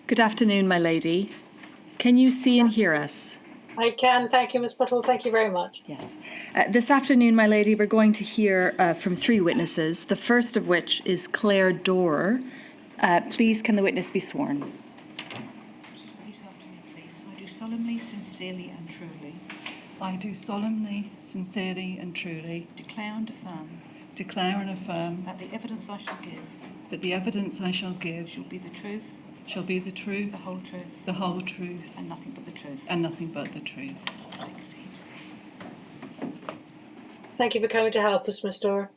Good afternoon, my lady. Can you see and hear us? I can. Thank you, Ms. Buttle. Thank you very much. Yes. This afternoon, my lady, we're going to hear from three witnesses, the first of which is Claire Dorr. Please, can the witness be sworn? Please after me, please. I do solemnly, sincerely and truly I do solemnly, sincerely and truly declare and affirm that the evidence I shall give the evidence I shall give shall be the truth, shall be the truth, the whole truth, and nothing but the truth. Succeed. Thank you for coming to help us, Ms. Dorr.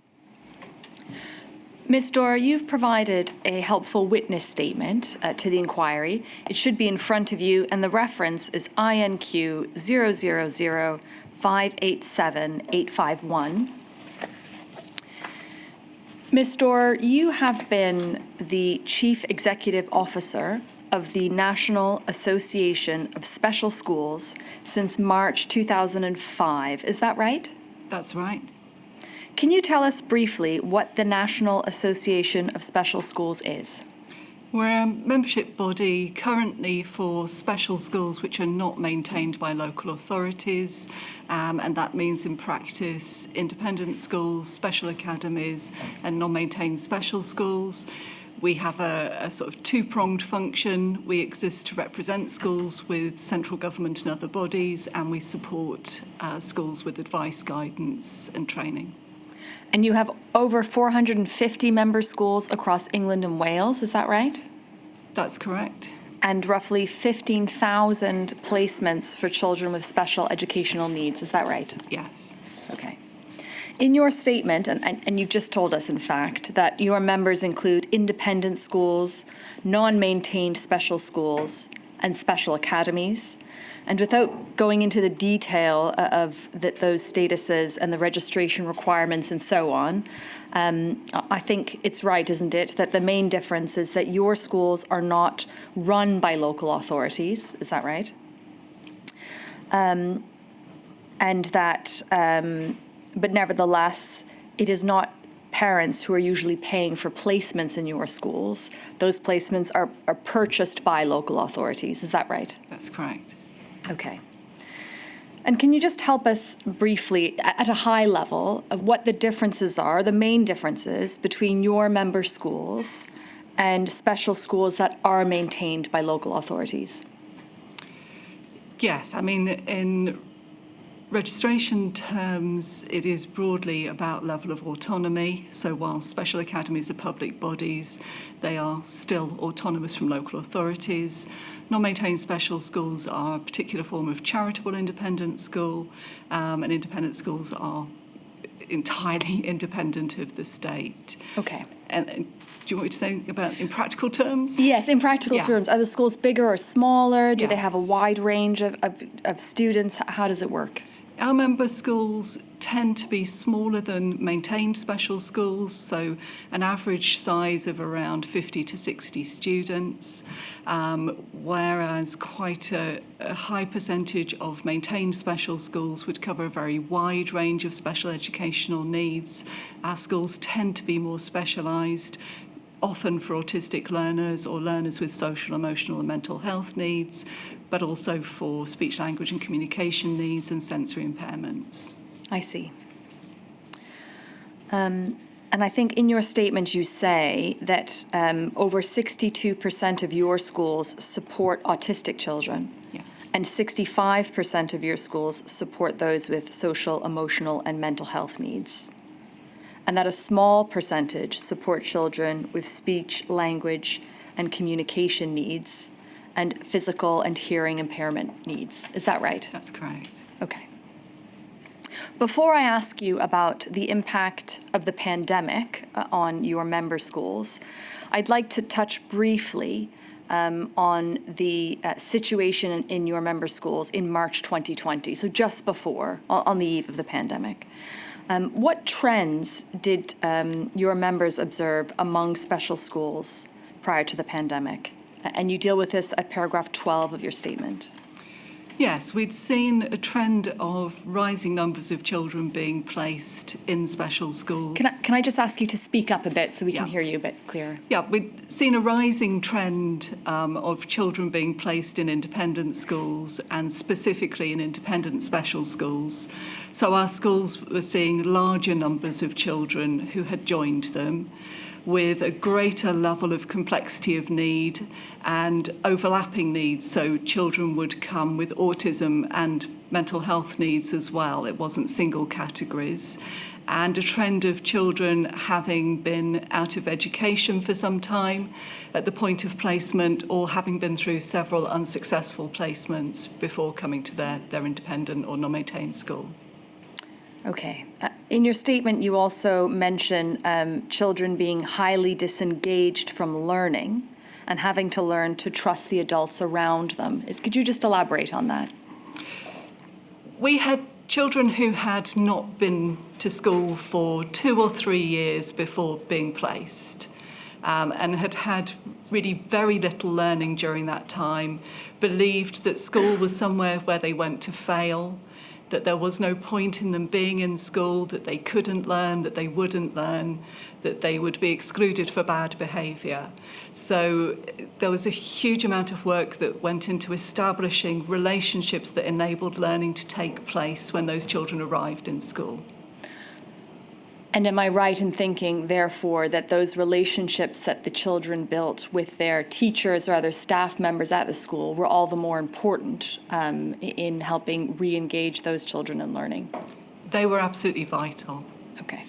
Ms. Dorr, you've provided a helpful witness statement to the inquiry. It should be in front of you, and the reference is INQ 000587851. Ms. Dorr, you have been the Chief Executive Officer of the National Association of Special Schools since March 2005. Is that right? That's right. Can you tell us briefly what the National Association of Special Schools is? We're a membership body currently for special schools which are not maintained by local authorities, and that means in practice independent schools, special academies and non-maintained special schools. We have a sort of two-pronged function. We exist to represent schools with central government and other bodies, and we support schools with advice, guidance and training. And you have over 450 member schools across England and Wales, is that right? That's correct. And roughly 15,000 placements for children with special educational needs, is that right? Yes. Okay. In your statement, and you've just told us, in fact, that your members include independent schools, non-maintained special schools, and special academies. And without going into the detail of those statuses and the registration requirements and so on, I think it's right, isn't it, that the main difference is that your schools are not run by local authorities, is that right? And that, but nevertheless, it is not parents who are usually paying for placements in your schools. Those placements are purchased by local authorities, is that right? That's correct. Okay. And can you just help us briefly, at a high level, of what the differences are, the main differences between your member schools and special schools that are maintained by local authorities? Yes, I mean, in registration terms, it is broadly about level of autonomy. So while special academies are public bodies, they are still autonomous from local authorities. Non-maintained special schools are a particular form of charitable independent school, and independent schools are entirely independent of the state. Okay. And do you want me to say about in practical terms? Yes, in practical terms. Are the schools bigger or smaller? Do they have a Yes. wide range of students? How does it work? Our member schools tend to be smaller than maintained special schools, so an average size of around 50 to 60 students, whereas quite a high percentage of maintained special schools would cover a very wide range of special educational needs. Our schools tend to be more specialised, often for autistic learners or learners with social, emotional and mental health needs, but also for speech, language and communication needs and sensory impairments. I see. And I think in your statement you say that over 62% of your schools support autistic children. Yeah. And 65% of your schools support those with social, emotional and mental health needs. And that a small percentage support children with speech, language and communication needs and physical and hearing impairment needs. Is that right? That's correct. Okay. Before I ask you about the impact of the pandemic on your member schools, I'd like to touch briefly on the situation in your member schools in March 2020, so just before, on the eve of the pandemic. What trends did your members observe among special schools prior to the pandemic? And you deal with this at paragraph 12 of your statement. Yes, we'd seen a trend of rising numbers of children being placed in special schools. Can I just ask you to speak up a bit so we can Yeah. hear you a bit clearer? Yeah, we'd seen a rising trend of children being placed in independent schools and specifically in independent special schools. So our schools were seeing larger numbers of children who had joined them with a greater level of complexity of need and overlapping needs. So children would come with autism and mental health needs as well. It wasn't single categories. And a trend of children having been out of education for some time at the point of placement or having been through several unsuccessful placements before coming to their independent or non-maintained school. Okay. In your statement, you also mention children being highly disengaged from learning and having to learn to trust the adults around them. Could you just elaborate on that? We had children who had not been to school for 2 or 3 years before being placed and had had really very little learning during that time, believed that school was somewhere where they went to fail, that there was no point in them being in school, that they couldn't learn, that they wouldn't learn, that they would be excluded for bad behaviour. So there was a huge amount of work that went into establishing relationships that enabled learning to take place when those children arrived in school. And am I right in thinking, therefore, that those relationships that the children built with their teachers or other staff members at the school were all the more important in helping re-engage those children in learning? They were absolutely vital. Okay.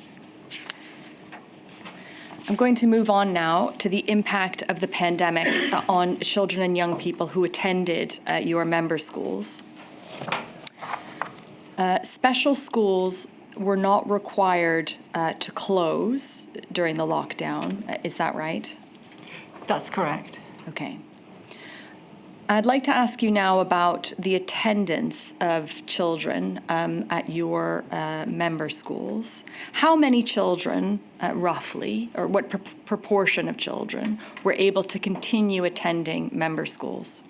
I'm going to move on now to the impact of the pandemic on children and young people who attended your member schools. Special schools were not required to close during the lockdown. Is that right? That's correct. Okay. I'd like to ask you now about the attendance of children at your member schools. How many children, roughly, or what proportion of children were able to continue attending member schools?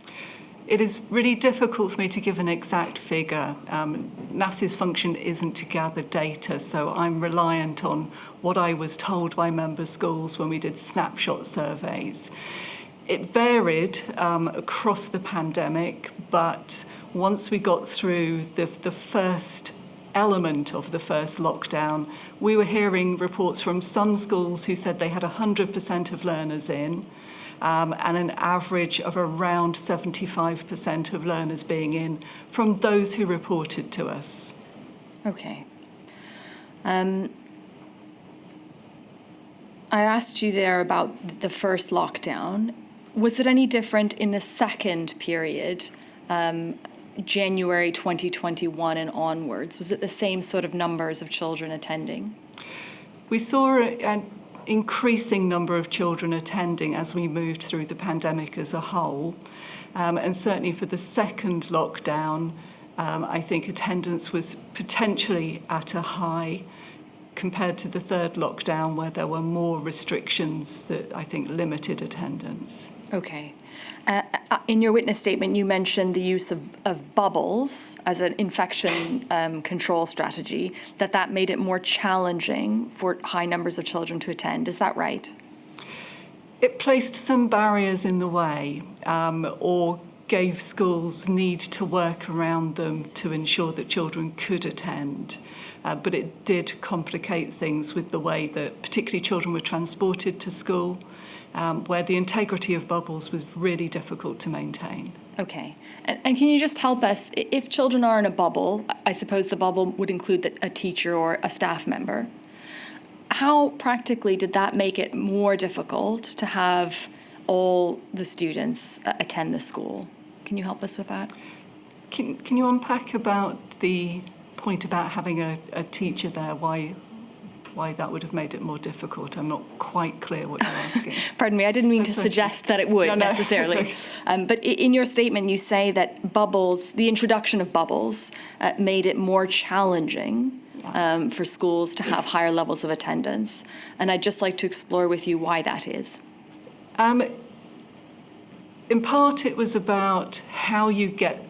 It is really difficult for me to give an exact figure. NAS's function isn't to gather data, so I'm reliant on what I was told by member schools when we did snapshot surveys. It varied across the pandemic, but once we got through the first element of the first lockdown, we were hearing reports from some schools who said they had 100% of learners in, and an average of around 75% of learners being in from those who reported to us. Okay. I asked you there about the first lockdown. Was it any different in the second period, January 2021 and onwards? Was it the same sort of numbers of children attending? We saw an increasing number of children attending as we moved through the pandemic as a whole. And certainly for the second lockdown, I think attendance was potentially at a high compared to the third lockdown, where there were more restrictions that I think limited attendance. Okay. In your witness statement, you mentioned the use of bubbles as an infection control strategy, that made it more challenging for high numbers of children to attend. Is that right? It placed some barriers in the way, or gave schools need to work around them to ensure that children could attend. But it did complicate things with the way that particularly children were transported to school, where the integrity of bubbles was really difficult to maintain. Okay. And can you just help us, if children are in a bubble, I suppose the bubble would include a teacher or a staff member, how practically did that make it more difficult to have all the students attend the school? Can you help us with that? Can you unpack about the point about having a teacher there, why that would have made it more difficult? I'm not quite clear what you're asking. Pardon me, I didn't mean to suggest that it would necessarily. But in your statement, you say that bubbles, the introduction of bubbles, made it more challenging for schools to have higher levels of attendance. And I'd just like to explore with you why that is. In part, it was about how you get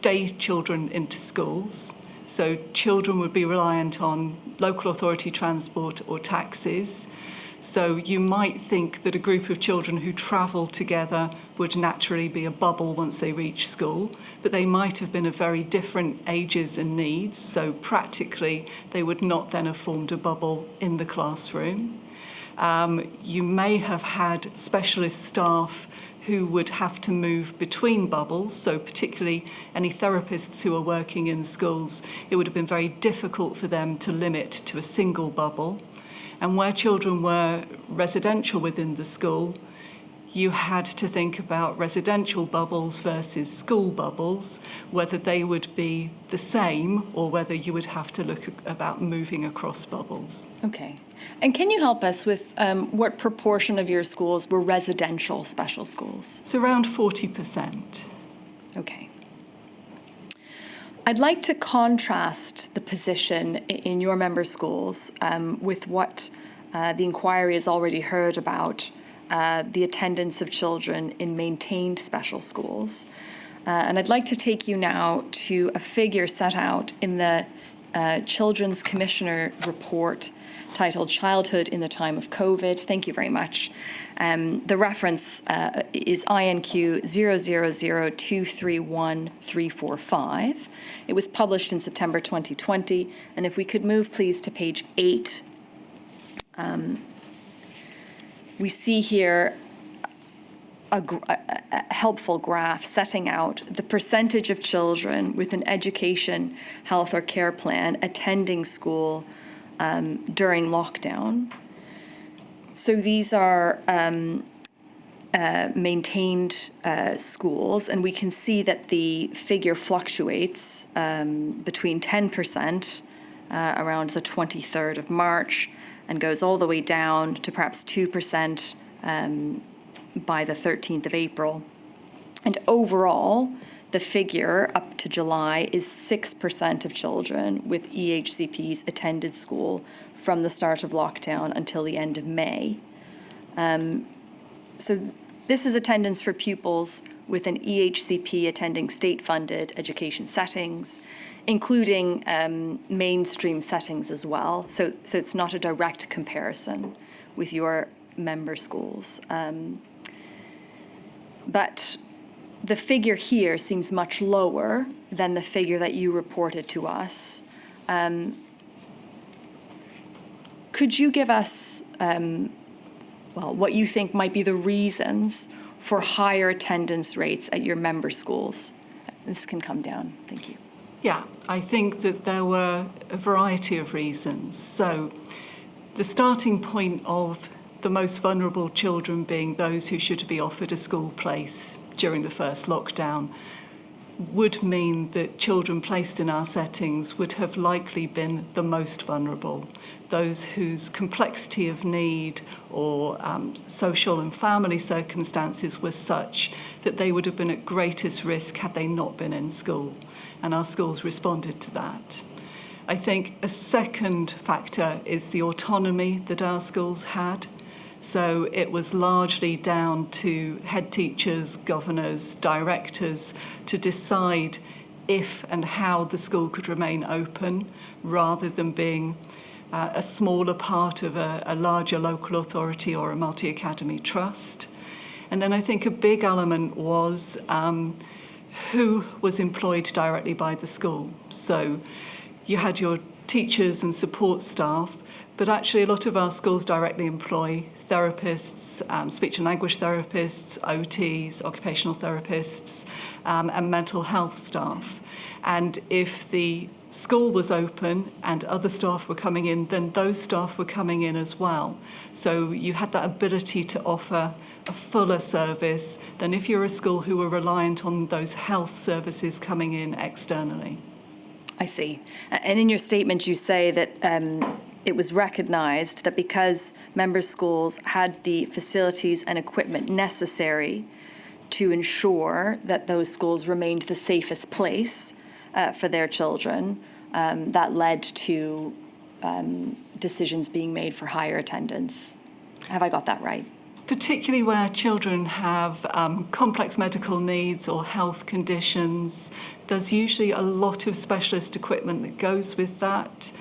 day children into schools. So children would be reliant on local authority transport or taxis. So you might think that a group of children who travel together would naturally be a bubble once they reach school, but they might have been of very different ages and needs. So practically, they would not then have formed a bubble in the classroom. You may have had specialist staff who would have to move between bubbles, so particularly any therapists who are working in schools, it would have been very difficult for them to limit to a single bubble. And where children were residential within the school, you had to think about residential bubbles versus school bubbles, whether they would be the same or whether you would have to look about moving across bubbles. Okay. And can you help us with what proportion of your schools were residential special schools? It's around 40%. Okay. I'd like to contrast the position in your member schools with what the inquiry has already heard about the attendance of children in maintained special schools. And I'd like to take you now to a figure set out in the Children's Commissioner report titled Childhood in the Time of COVID. Thank you very much. The reference is INQ 000231345. It was published in September 2020. And if we could move, please, to page 8. We see here a helpful graph setting out the percentage of children with an education, health, or care plan attending school during lockdown. So these are maintained schools, and we can see that the figure fluctuates between 10% around the 23rd of March and goes all the way down to perhaps 2% by the 13th of April. And overall, the figure up to July is 6% of children with EHCPs attended school from the start of lockdown until the end of May. So this is attendance for pupils with an EHCP attending state-funded education settings, including mainstream settings as well. So it's not a direct comparison with your member schools. But the figure here seems much lower than the figure that you reported to us. Could you give us, what you think might be the reasons for higher attendance rates at your member schools? This can come down. Thank you. Yeah, I think that there were a variety of reasons. So the starting point of the most vulnerable children being those who should be offered a school place during the first lockdown would mean that children placed in our settings would have likely been the most vulnerable, those whose complexity of need or social and family circumstances were such that they would have been at greatest risk had they not been in school. And our schools responded to that. I think a second factor is the autonomy that our schools had. So it was largely down to head teachers, governors, directors to decide if and how the school could remain open rather than being a smaller part of a larger local authority or a multi-academy trust. And then I think a big element was who was employed directly by the school. So you had your teachers and support staff, but actually a lot of our schools directly employ therapists, speech and language therapists, OTs, occupational therapists, and mental health staff. And if the school was open and other staff were coming in, then those staff were coming in as well. So you had that ability to offer a fuller service than if you're a school who were reliant on those health services coming in externally. I see. And in your statement, you say that it was recognized that because member schools had the facilities and equipment necessary to ensure that those schools remained the safest place for their children, that led to decisions being made for higher attendance. Have I got that right? particularly where children have complex medical needs or health conditions. There's usually a lot of specialist equipment that goes with that,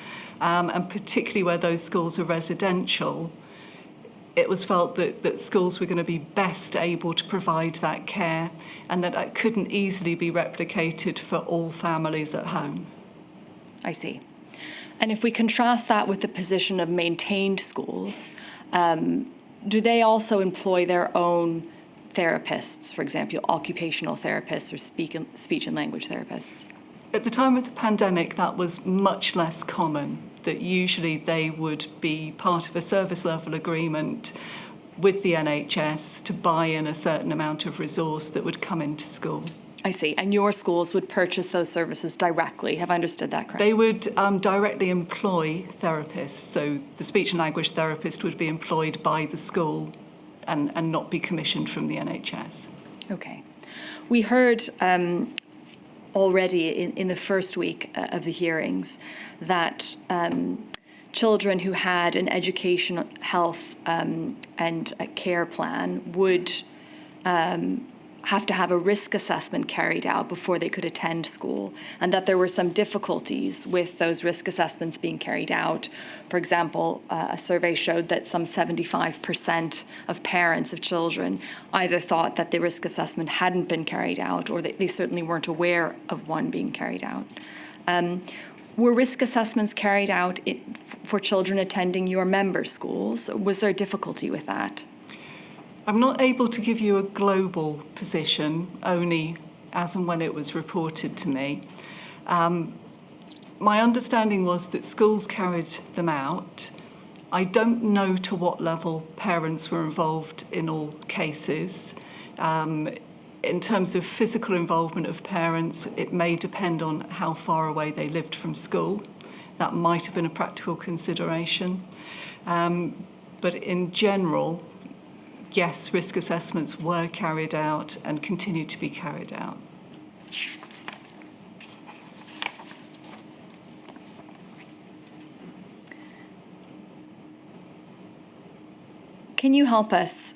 and particularly where those schools are residential, it was felt that schools were going to be best able to provide that care, and that couldn't easily be replicated for all families at home. I see. And if we contrast that with the position of maintained schools, do they also employ their own therapists, for example, occupational therapists or speech and language therapists? At the time of the pandemic, that was much less common, that usually they would be part of a service level agreement with the NHS to buy in a certain amount of resource that would come into school. I see. And your schools would purchase those services directly. Have I understood that correctly? They would directly employ therapists. So the speech and language therapist would be employed by the school and not be commissioned from the NHS. Okay. We heard already in the first week of the hearings that children who had an education, health, and a care plan would have to have a risk assessment carried out before they could attend school, and that there were some difficulties with those risk assessments being carried out. For example, a survey showed that some 75% of parents of children either thought that the risk assessment hadn't been carried out, or they certainly weren't aware of one being carried out. Were risk assessments carried out for children attending your member schools? Was there difficulty with that? I'm not able to give you a global position, only as and when it was reported to me. My understanding was that schools carried them out. I don't know to what level parents were involved in all cases. In terms of physical involvement of parents, it may depend on how far away they lived from school. That might have been a practical consideration. But in general, yes, risk assessments were carried out and continue to be carried out. Can you help us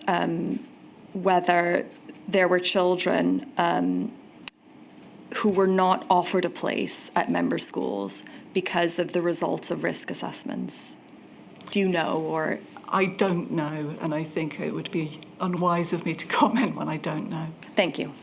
whether there were children who were not offered a place at member schools because of the results of risk assessments? Do you know, or? I don't know, and I think it would be unwise of me to comment when I don't know. Thank you.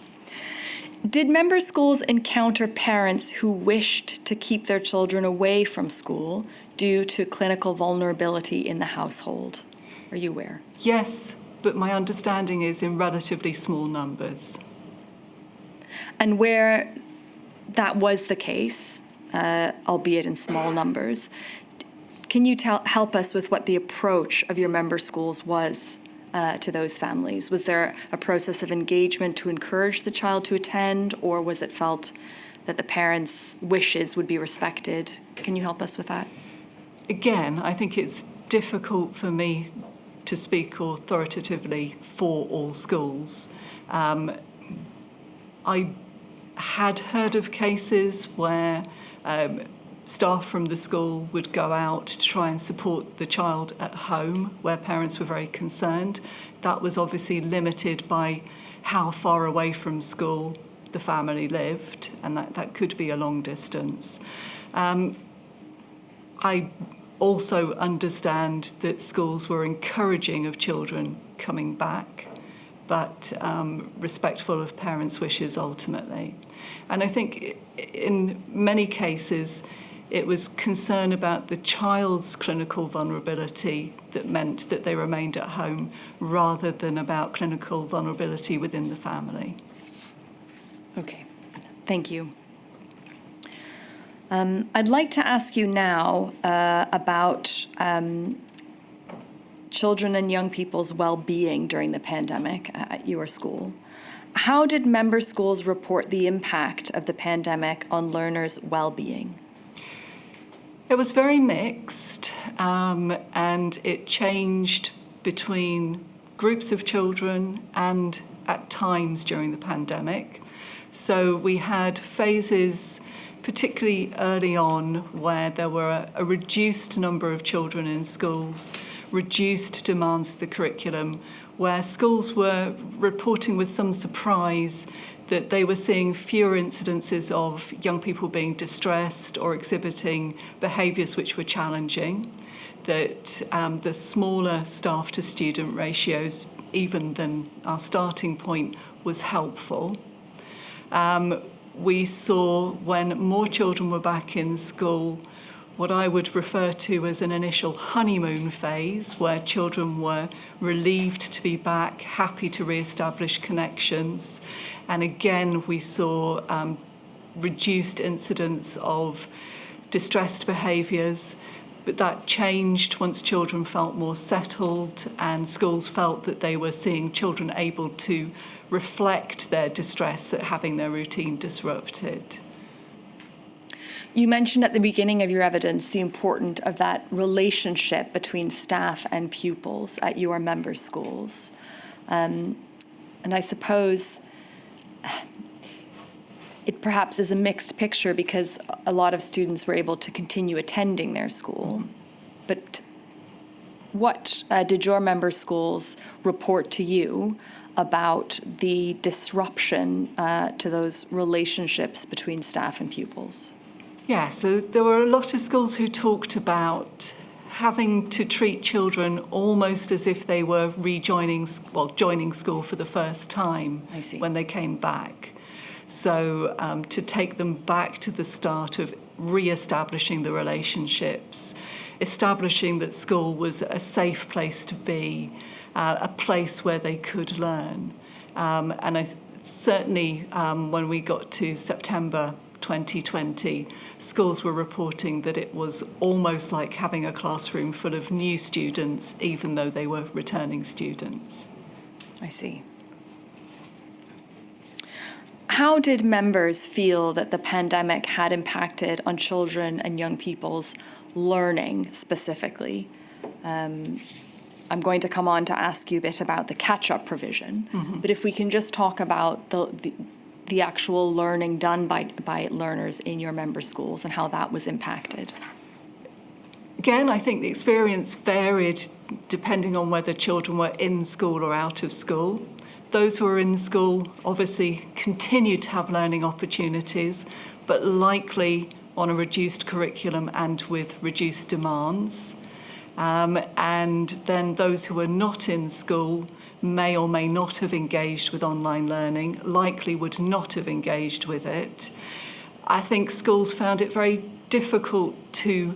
Did member schools encounter parents who wished to keep their children away from school due to clinical vulnerability in the household? Are you aware? Yes, but my understanding is in relatively small numbers. And where that was the case, albeit in small numbers, can you help us with what the approach of your member schools was to those families? Was there a process of engagement to encourage the child to attend, or was it felt that the parents' wishes would be respected? Can you help us with that? Again, I think it's difficult for me to speak authoritatively for all schools. I had heard of cases where staff from the school would go out to try and support the child at home where parents were very concerned. That was obviously limited by how far away from school the family lived, and that could be a long distance. I also understand that schools were encouraging of children coming back, but respectful of parents' wishes ultimately. And I think in many cases, it was concern about the child's clinical vulnerability that meant that they remained at home rather than about clinical vulnerability within the family. Okay, thank you. I'd like to ask you now about children and young people's well-being during the pandemic at your school. How did member schools report the impact of the pandemic on learners' well-being? It was very mixed, and it changed between groups of children and at times during the pandemic. So we had phases particularly early on, where there were a reduced number of children in schools, reduced demands of the curriculum, where schools were reporting with some surprise that they were seeing fewer incidences of young people being distressed or exhibiting behaviours which were challenging, that the smaller staff to student ratios, even than our starting point, was helpful. We saw when more children were back in school what I would refer to as an initial honeymoon phase, where children were relieved to be back, happy to re-establish connections. And again, we saw reduced incidents of distressed behaviours, but that changed once children felt more settled and schools felt that they were seeing children able to reflect their distress at having their routine disrupted. You mentioned at the beginning of your evidence the importance of that relationship between staff and pupils at your member schools. And I suppose it perhaps is a mixed picture because a lot of students were able to continue attending their school. But what did your member schools report to you about the disruption to those relationships between staff and pupils? Yeah, so there were a lot of schools who talked about having to treat children almost as if they were joining school for the first time when they came back. So to take them back to the start of re-establishing the relationships, establishing that school was a safe place to be, a place where they could learn. And certainly when we got to September 2020, schools were reporting that it was almost like having a classroom full of new students, even though they were returning students. I see. How did members feel that the pandemic had impacted on children and young people's learning specifically? I'm going to come on to ask you a bit about the catch-up provision, but if we can just talk about the actual learning done by learners in your member schools and how that was impacted. Again, I think the experience varied depending on whether children were in school or out of school. Those who were in school obviously continued to have learning opportunities, but likely on a reduced curriculum and with reduced demands. And then those who were not in school may or may not have engaged with online learning, likely would not have engaged with it. I think schools found it very difficult to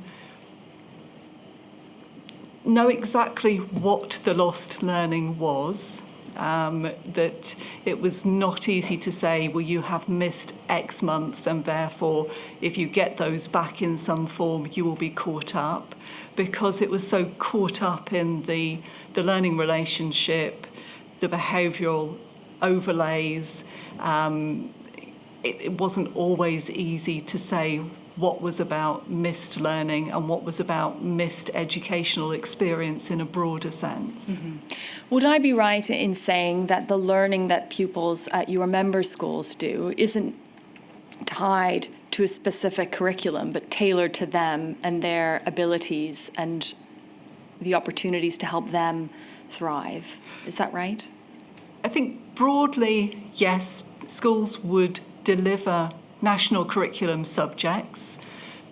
know exactly what the lost learning was, that it was not easy to say, well, you have missed X months and therefore if you get those back in some form, you will be caught up, because it was so caught up in the learning relationship, the behavioural overlays. It wasn't always easy to say what was about missed learning and what was about missed educational experience in a broader sense. Would I be right in saying that the learning that pupils at your member schools do isn't tied to a specific curriculum, but tailored to them and their abilities and the opportunities to help them thrive? Is that right? I think broadly, yes, schools would deliver national curriculum subjects,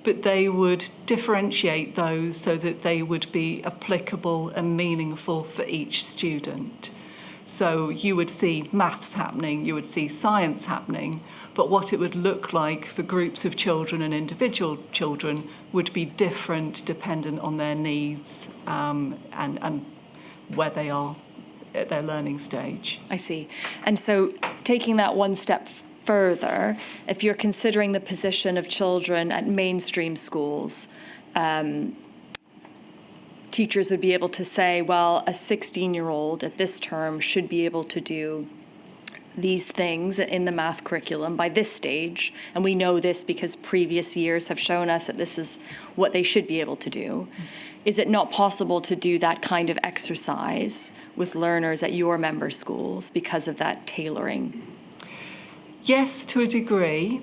but they would differentiate those so that they would be applicable and meaningful for each student. So you would see maths happening, you would see science happening, but what it would look like for groups of children and individual children would be different dependent on their needs and where they are at their learning stage. I see. And so taking that one step further, if you're considering the position of children at mainstream schools, teachers would be able to say, well, a 16-year-old at this term should be able to do these things in the math curriculum by this stage, and we know this because previous years have shown us that this is what they should be able to do. Is it not possible to do that kind of exercise with learners at your member schools because of that tailoring? Yes, to a degree.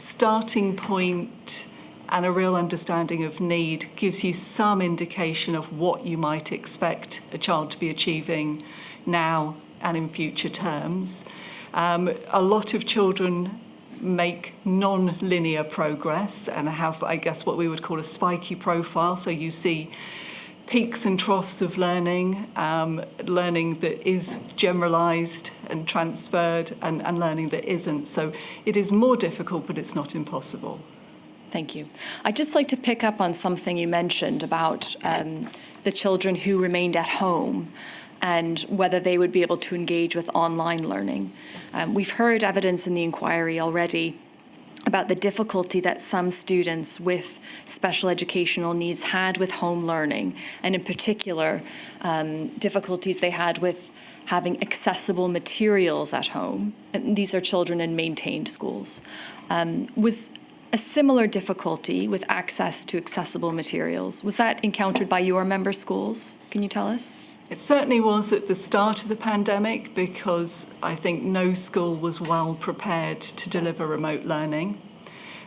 starting point and a real understanding of need gives you some indication of what you might expect a child to be achieving now and in future terms. A lot of children make non-linear progress and have, I guess, what we would call a spiky profile. So you see peaks and troughs of learning, learning that is generalised and transferred, and learning that isn't. So it is more difficult, but it's not impossible. Thank you. I'd just like to pick up on something you mentioned about the children who remained at home and whether they would be able to engage with online learning. We've heard evidence in the inquiry already about the difficulty that some students with special educational needs had with home learning, and in particular, difficulties they had with having accessible materials at home. And these are children in maintained schools. Was a similar difficulty with access to accessible materials, was that encountered by your member schools? Can you tell us? It certainly was at the start of the pandemic, because I think no school was well prepared to deliver remote learning.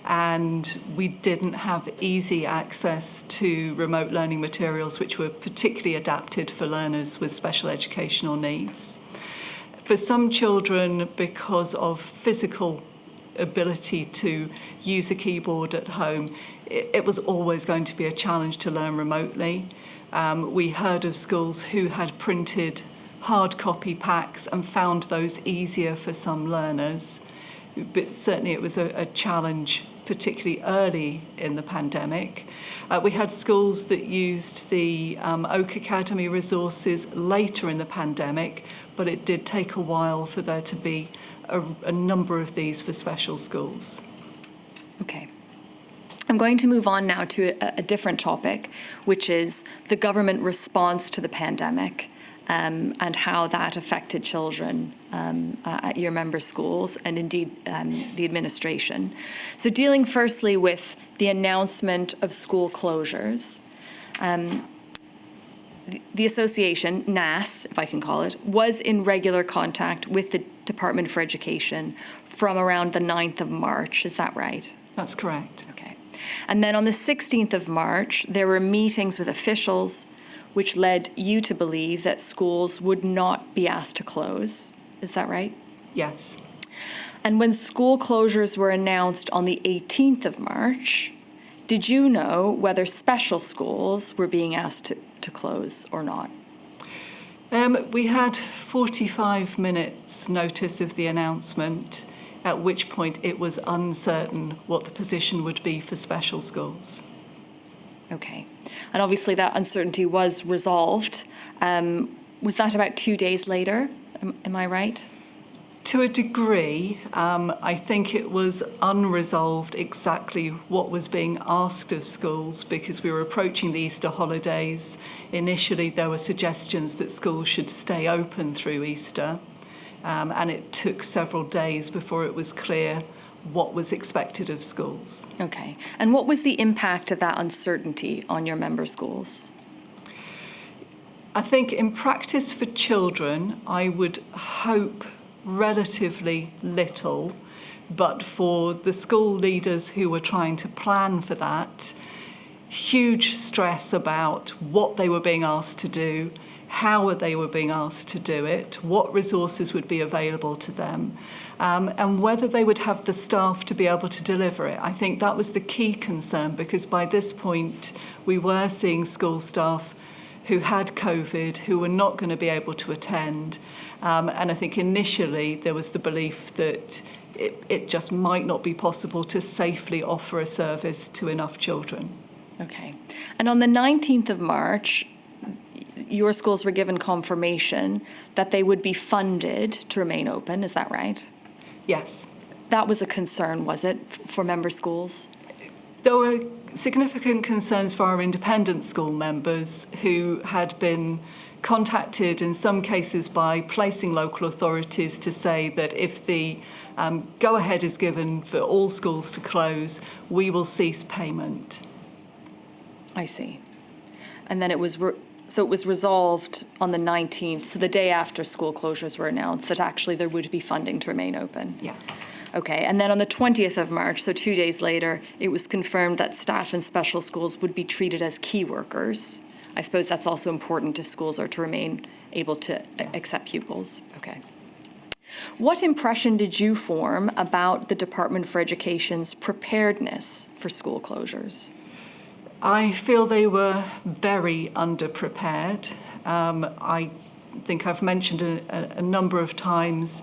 And we didn't have easy access to remote learning materials which were particularly adapted for learners with special educational needs. For some children, because of physical ability to use a keyboard at home, it was always going to be a challenge to learn remotely. We heard of schools who had printed hard copy packs and found those easier for some learners. But certainly it was a challenge, particularly early in the pandemic. We had schools that used the Oak Academy resources later in the pandemic, but it did take a while for there to be a number of these for special schools. Okay. I'm going to move on now to a different topic, which is the government response to the pandemic and how that affected children at your member schools and indeed the administration. So dealing firstly with the announcement of school closures, the association, NAS, if I can call it, was in regular contact with the Department for Education from around the 9th of March. Is that right? That's correct. Okay. And then on the 16th of March, there were meetings with officials which led you to believe that schools would not be asked to close. Is that right? Yes. And when school closures were announced on the 18th of March, did you know whether special schools were being asked to close or not? We had 45 minutes notice of the announcement, at which point it was uncertain what the position would be for special schools. Okay. And obviously that uncertainty was resolved. Was that about 2 days later? Am I right? To a degree, I think it was unresolved exactly what was being asked of schools, because we were approaching the Easter holidays. Initially, there were suggestions that schools should stay open through Easter, and it took several days before it was clear what was expected of schools. Okay. And what was the impact of that uncertainty on your member schools? I think in practice for children, I would hope relatively little, but for the school leaders who were trying to plan for that, huge stress about what they were being asked to do, how they were being asked to do it, what resources would be available to them, and whether they would have the staff to be able to deliver it. I think that was the key concern, because by this point we were seeing school staff who had COVID, who were not going to be able to attend. And I think initially there was the belief that it just might not be possible to safely offer a service to enough children. Okay. And on the 19th of March, your schools were given confirmation that they would be funded to remain open. Is that right? Yes. That was a concern, was it, for member schools? There were significant concerns for our independent school members who had been contacted in some cases by placing local authorities to say that if the go-ahead is given for all schools to close, we will cease payment. I see. And then it was resolved on the 19th, so the day after school closures were announced, that actually there would be funding to remain open. Yeah. Okay, and then on the 20th of March, so 2 days later, it was confirmed that staff in special schools would be treated as key workers. I suppose that's also important if schools are to remain able to accept pupils. Okay. What impression did you form about the Department for Education's preparedness for school closures? I feel they were very underprepared. I think I've mentioned a number of times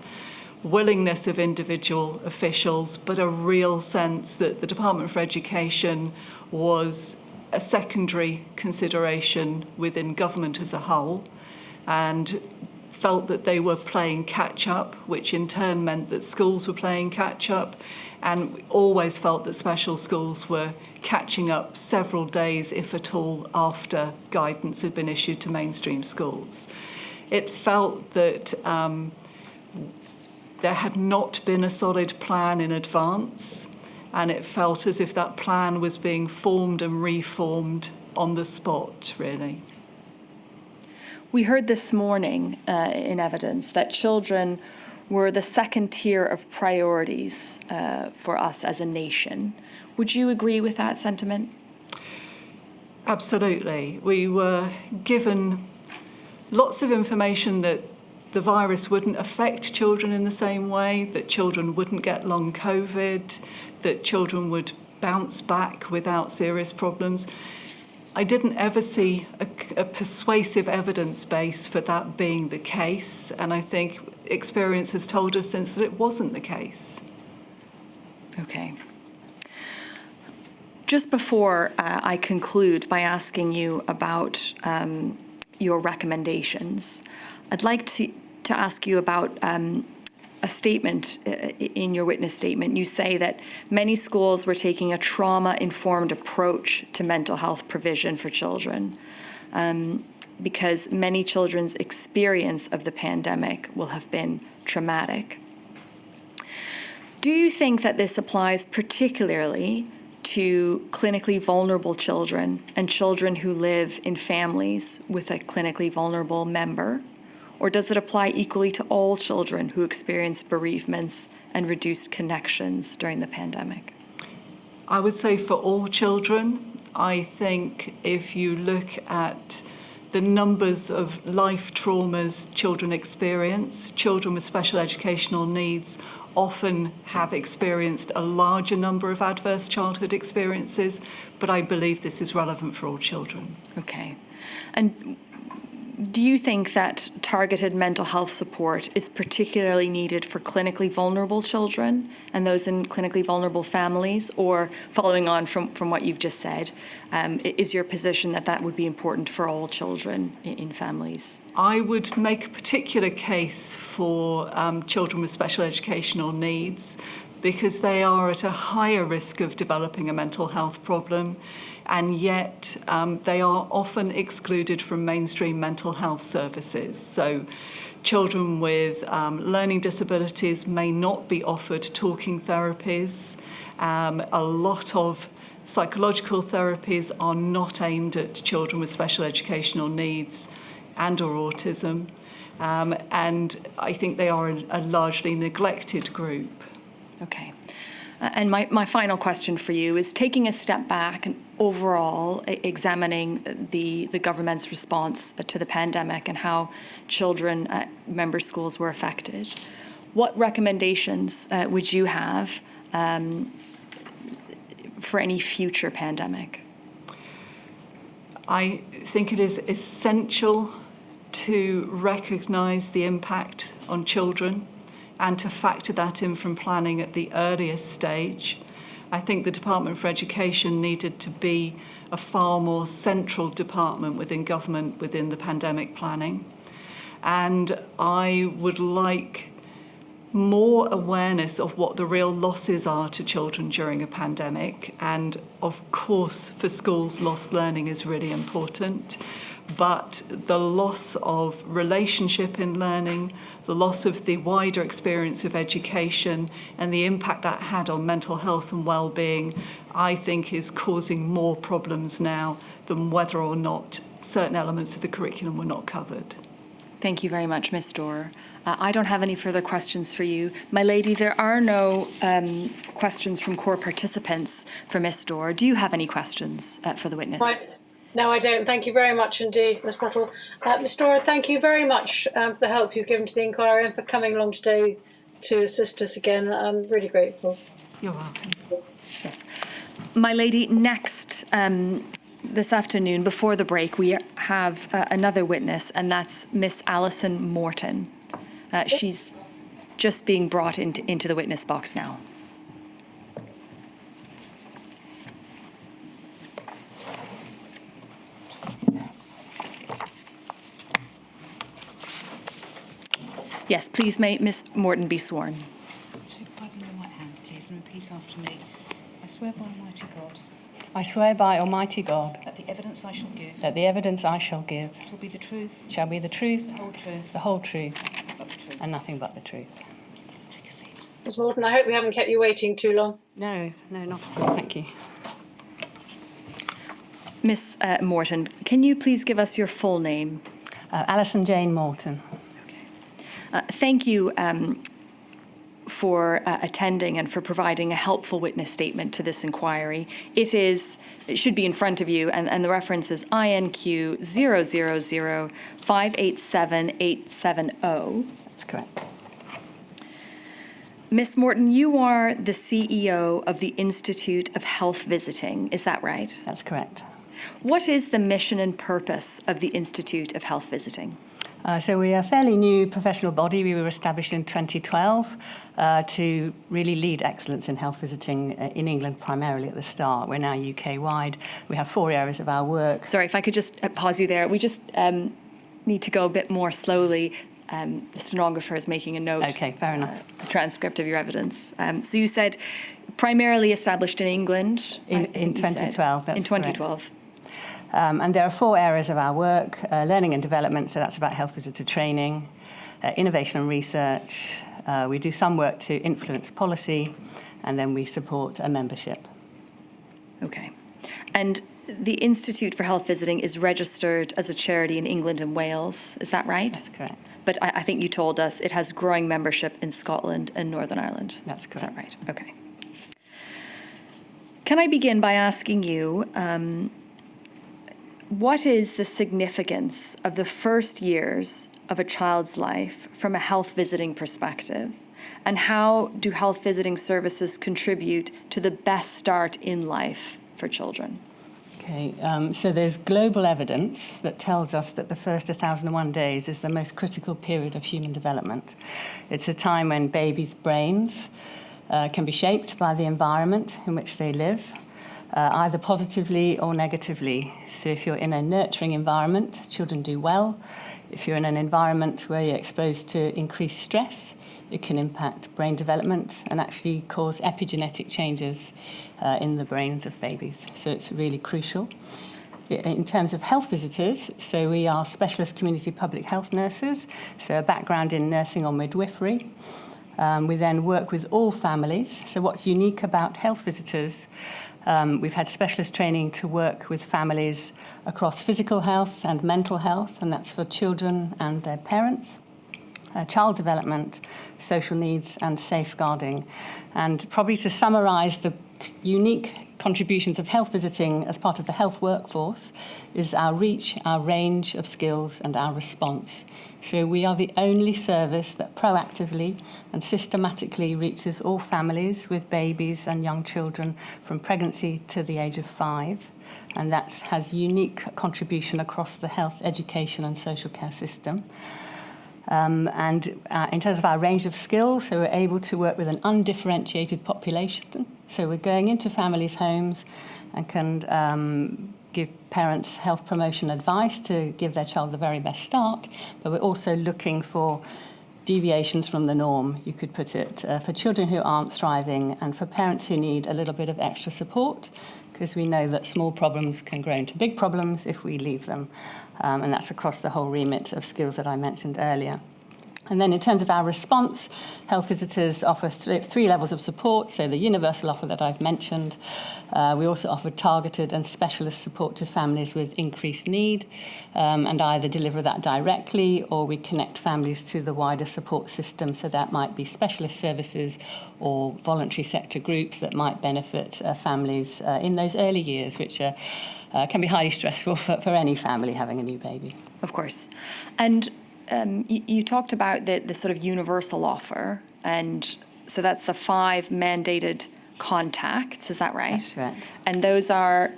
willingness of individual officials, but a real sense that the Department for Education was a secondary consideration within government as a whole, and felt that they were playing catch-up, which in turn meant that schools were playing catch-up, and we always felt that special schools were catching up several days, if at all, after guidance had been issued to mainstream schools. It felt that there had not been a solid plan in advance, and it felt as if that plan was being formed and reformed on the spot, really. We heard this morning in evidence that children were the second tier of priorities for us as a nation. Would you agree with that sentiment? Absolutely. We were given lots of information that the virus wouldn't affect children in the same way, that children wouldn't get long COVID, that children would bounce back without serious problems. I didn't ever see a persuasive evidence base for that being the case, and I think experience has told us since that it wasn't the case. Okay. Just before I conclude by asking you about your recommendations, I'd like to ask you about a statement in your witness statement. You say that many schools were taking a trauma-informed approach to mental health provision for children because many children's experience of the pandemic will have been traumatic. Do you think that this applies particularly to clinically vulnerable children and children who live in families with a clinically vulnerable member? Or does it apply equally to all children who experience bereavements and reduced connections during the pandemic? I would say for all children. I think if you look at the numbers of life traumas children experience, children with special educational needs often have experienced a larger number of adverse childhood experiences, but I believe this is relevant for all children. Okay. And do you think that targeted mental health support is particularly needed for clinically vulnerable children and those in clinically vulnerable families? Or following on from what you've just said, is your position that that would be important for all children in families? I would make a particular case for children with special educational needs because they are at a higher risk of developing a mental health problem, and yet they are often excluded from mainstream mental health services. So children with learning disabilities may not be offered talking therapies. A lot of psychological therapies are not aimed at children with special educational needs and or autism. And I think they are a largely neglected group. Okay. And my final question for you is, taking a step back and overall examining the government's response to the pandemic and how children at member schools were affected, what recommendations would you have for any future pandemic? I think it is essential to recognise the impact on children and to factor that in from planning at the earliest stage. I think the Department for Education needed to be a far more central department within government within the pandemic planning. And I would like more awareness of what the real losses are to children during a pandemic. And of course, for schools, lost learning is really important. But the loss of relationship in learning, the loss of the wider experience of education, and the impact that had on mental health and well-being, I think is causing more problems now than whether or not certain elements of the curriculum were not covered. Thank you very much, Ms. Dorr. I don't have any further questions for you. My lady, there are no questions from core participants for Ms. Dorr. Do you have any questions for the witness? Right. No, I don't. Thank you very much indeed, Ms. Buttle. Ms. Dora, thank you very much for the help you've given to the inquiry and for coming along today to assist us again. I'm really grateful. You're welcome. Yes. My lady, next, this afternoon, before the break, we have another witness, and that's Miss Alison Morton. She's just being brought into the witness box now. Yes, please may Miss Morton be sworn. So pardon your right hand, please, and repeat after me. I swear by Almighty God I swear by Almighty God that the evidence I shall give that the evidence I shall give shall be the truth, shall be the truth, the whole truth, the whole truth, but the truth. and nothing but the truth. Take a seat. Ms. Morton, I hope we haven't kept you waiting too long. No, not at all. Thank you. Miss Morton, can you please give us your full name? Alison Jane Morton. Thank you for attending and for providing a helpful witness statement to this inquiry. It should be in front of you, and the reference is INQ 000587870. That's correct. Miss Morton, you are the CEO of the Institute of Health Visiting, is that right? That's correct. What is the mission and purpose of the Institute of Health Visiting? So we are a fairly new professional body. We were established in 2012 to really lead excellence in health visiting in England, primarily at the start. We're now UK-wide. We have 4 areas of our work. Sorry, if I could just pause you there. We just need to go a bit more slowly. The stenographer is making a note. Okay, fair enough. A transcript of your evidence. So you said primarily established in England? In I think you said. 2012, that's in 2012. And there are 4 areas of our work: learning and development, so that's about health visitor training, innovation and research. We do some work to influence policy, and then we support a membership. Okay. And the Institute for Health Visiting is registered as a charity in England and Wales, is that right? That's correct. But I think you told us it has growing membership in Scotland and Northern Ireland. That's correct. Is that right? Okay. Can I begin by asking you, what is the significance of the first years of a child's life from a health visiting perspective? And how do health visiting services contribute to the best start in life for children? Okay, so there's global evidence that tells us that the first 1,001 days is the most critical period of human development. It's a time when babies' brains can be shaped by the environment in which they live, either positively or negatively. So if you're in a nurturing environment, children do well. If you're in an environment where you're exposed to increased stress, it can impact brain development and actually cause epigenetic changes in the brains of babies. So it's really crucial. In terms of health visitors, so we are specialist community public health nurses, so a background in nursing or midwifery. We then work with all families. So what's unique about health visitors, we've had specialist training to work with families across physical health and mental health, and that's for children and their parents, child development, social needs, and safeguarding. And probably to summarise the unique contributions of health visiting as part of the health workforce is our reach, our range of skills, and our response. So we are the only service that proactively and systematically reaches all families with babies and young children from pregnancy to the age of 5. And that has unique contribution across the health, education, and social care system. In terms of our range of skills, so we're able to work with an undifferentiated population. So we're going into families' homes and can give parents health promotion advice to give their child the very best start, but we're also looking for deviations from the norm, you could put it, for children who aren't thriving and for parents who need a little bit of extra support, because we know that small problems can grow into big problems if we leave them. And that's across the whole remit of skills that I mentioned earlier. And then in terms of our response, health visitors offer three levels of support. So the universal offer that I've mentioned. We also offer targeted and specialist support to families with increased need, and either deliver that directly or we connect families to the wider support system. So that might be specialist services or voluntary sector groups that might benefit families in those early years, which can be highly stressful for any family having a new baby. Of course. And you talked about the sort of universal offer, and so that's the 5 mandated contacts, is that right? That's right. And those are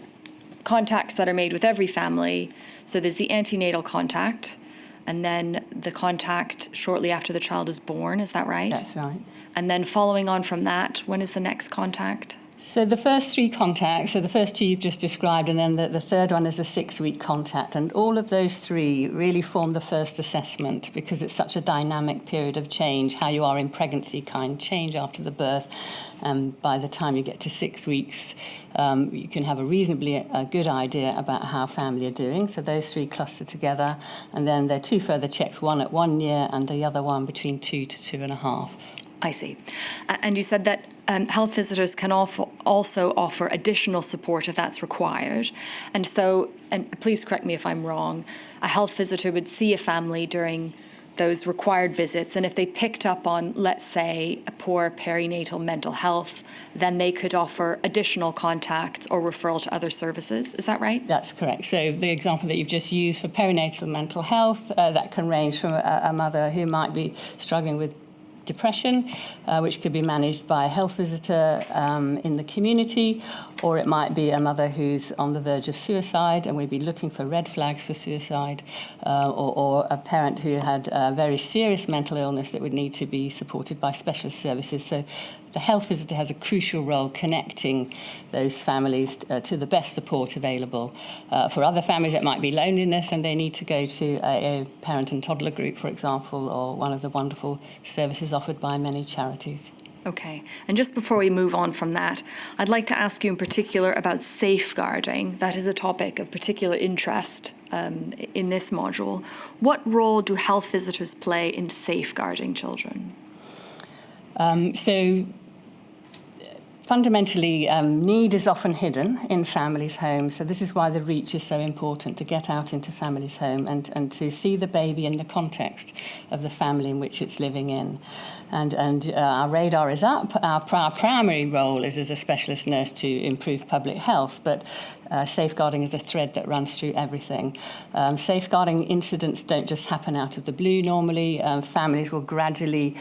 contacts that are made with every family. So there's the antenatal contact, and then the contact shortly after the child is born, is that right? That's right. And then following on from that, when is the next contact? So the first 3 contacts, so the first 2 you've just described, and then the third one is a 6-week contact. And all of those 3 really form the first assessment because it's such a dynamic period of change. How you are in pregnancy can change after the birth. And by the time you get to 6 weeks, you can have a reasonably good idea about how family are doing. So those 3 cluster together. And then there are 2 further checks, one at 1 year and the other one between 2 to 2.5. I see. And you said that health visitors can also offer additional support if that's required. And so, and please correct me if I'm wrong, a health visitor would see a family during those required visits, and if they picked up on, let's say, a poor perinatal mental health, then they could offer additional contacts or referral to other services. Is that right? That's correct. So the example that you've just used for perinatal mental health, that can range from a mother who might be struggling with depression, which could be managed by a health visitor in the community, or it might be a mother who's on the verge of suicide and we'd be looking for red flags for suicide, or a parent who had a very serious mental illness that would need to be supported by specialist services. So the health visitor has a crucial role connecting those families to the best support available. For other families, it might be loneliness and they need to go to a parent and toddler group, for example, or one of the wonderful services offered by many charities. Okay. And just before we move on from that, I'd like to ask you in particular about safeguarding. That is a topic of particular interest in this module. What role do health visitors play in safeguarding children? So fundamentally, need is often hidden in families' homes. So this is why the reach is so important, to get out into families' home and to see the baby in the context of the family in which it's living in. And our radar is up. Our primary role is as a specialist nurse to improve public health, but safeguarding is a thread that runs through everything. Safeguarding incidents don't just happen out of the blue normally. Families will gradually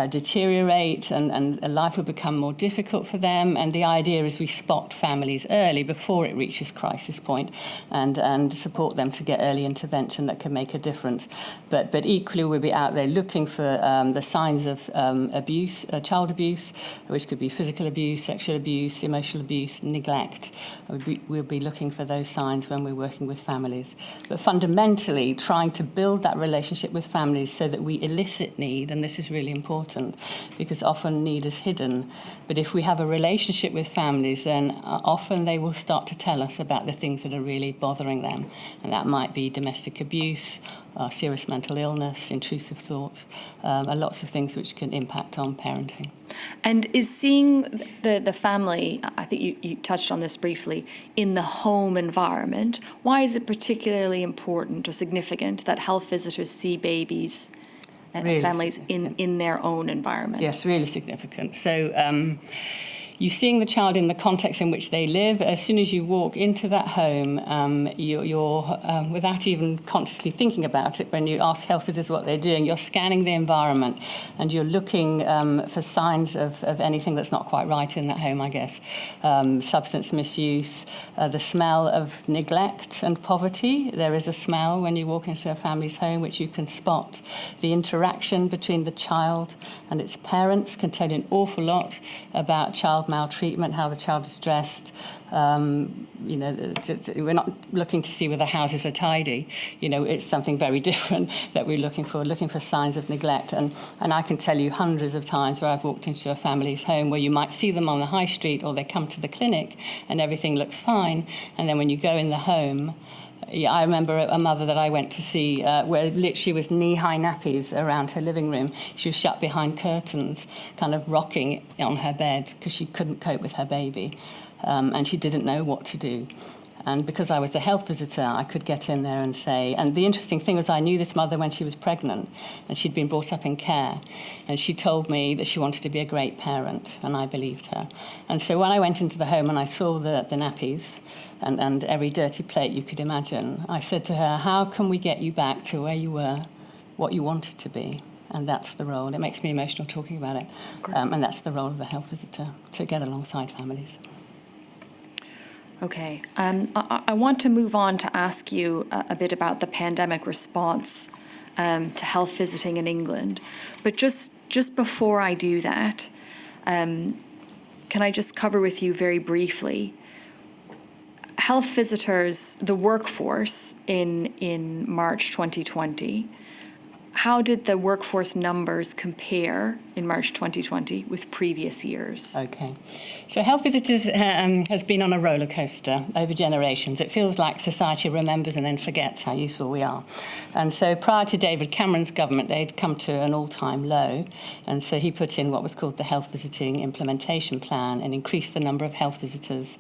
deteriorate and life will become more difficult for them. And the idea is we spot families early before it reaches crisis point and support them to get early intervention that can make a difference. But equally, we'll be out there looking for the signs of abuse, child abuse, which could be physical abuse, sexual abuse, emotional abuse, neglect. We'll be looking for those signs when we're working with families. But fundamentally, trying to build that relationship with families so that we elicit need, and this is really important because often need is hidden. But if we have a relationship with families, then often they will start to tell us about the things that are really bothering them. And that might be domestic abuse, serious mental illness, intrusive thoughts, lots of things which can impact on parenting. And is seeing the family, I think you touched on this briefly, in the home environment, why is it particularly important or significant that health visitors see babies and Really families in their own environment? Yes, really significant. So you're seeing the child in the context in which they live. As soon as you walk into that home, you're without even consciously thinking about it, when you ask health visitors what they're doing, you're scanning the environment and you're looking for signs of anything that's not quite right in that home, I guess. Substance misuse, the smell of neglect and poverty. There is a smell when you walk into a family's home which you can spot. The interaction between the child and its parents can tell you an awful lot about child maltreatment, how the child is dressed. We're not looking to see whether houses are tidy. It's something very different that we're looking for signs of neglect. And I can tell you hundreds of times where I've walked into a family's home where you might see them on the high street or they come to the clinic and everything looks fine. And then when you go in the home, Yeah, I remember a mother that I went to see where literally was knee-high nappies around her living room. She was shut behind curtains, kind of rocking on her bed because she couldn't cope with her baby, and she didn't know what to do. And because I was the health visitor, I could get in there and say, and the interesting thing was I knew this mother when she was pregnant, and she'd been brought up in care, and she told me that she wanted to be a great parent, and I believed her. And so when I went into the home and I saw the nappies and every dirty plate you could imagine, I said to her, how can we get you back to where you were, what you wanted to be? And that's the role. It makes me emotional talking about it. And that's the role of the health visitor, to get alongside families. Okay. I want to move on to ask you a bit about the pandemic response to health visiting in England. But just before I do that, can I just cover with you very briefly? Health visitors, the workforce in March 2020, how did the workforce numbers compare in March 2020 with previous years? Okay. So health visitors has been on a roller coaster over generations. It feels like society remembers and then forgets how useful we are. And so prior to David Cameron's government, they'd come to an all-time low. And so he put in what was called the Health Visiting Implementation Plan and increased the number of health visitors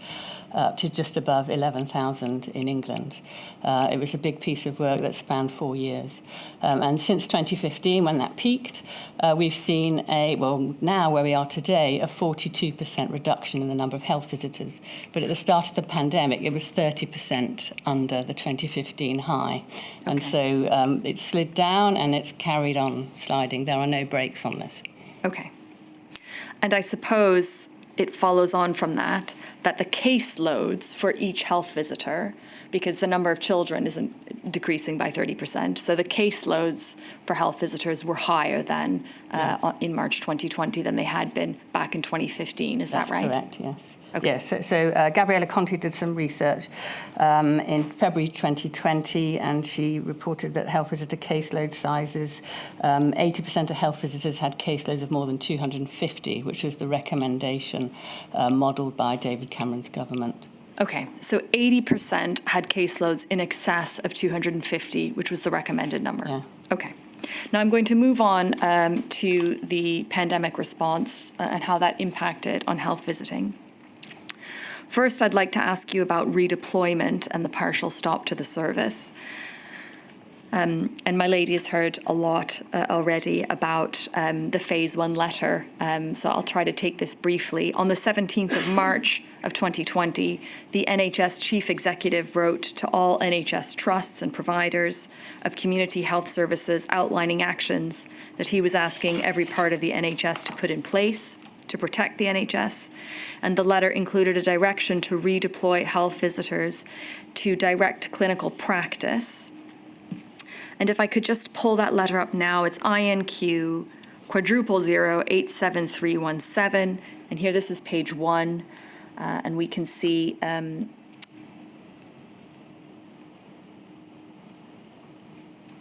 up to just above 11,000 in England. It was a big piece of work that spanned 4 years. And since 2015, when that peaked, we've seen now where we are today, a 42% reduction in the number of health visitors. But at the start of the pandemic, it was 30% under the 2015 high. Okay. And so it slid down and it's carried on sliding. There are no brakes on this. Okay. And I suppose it follows on from that the caseloads for each health visitor, because the number of children isn't decreasing by 30%, so the caseloads for health visitors were higher than in March 2020 than they had been back in 2015. Is that right? That's correct, yes. Okay. Yes, so Gabriella Conti did some research in February 2020, and she reported that health visitor caseload sizes, 80% of health visitors had caseloads of more than 250, which was the recommendation modelled by David Cameron's government. Okay, so 80% had caseloads in excess of 250, which was the recommended number. Yeah. Okay. Now I'm going to move on to the pandemic response and how that impacted on health visiting. First, I'd like to ask you about redeployment and the partial stop to the service. And my lady has heard a lot already about the Phase 1 letter, so I'll try to take this briefly. On the 17th of March of 2020, the NHS Chief Executive wrote to all NHS trusts and providers of community health services outlining actions that he was asking every part of the NHS to put in place to protect the NHS, and the letter included a direction to redeploy health visitors to direct clinical practice. And if I could just pull that letter up now, it's INQ *0087317, and here this is page 1, and we can see the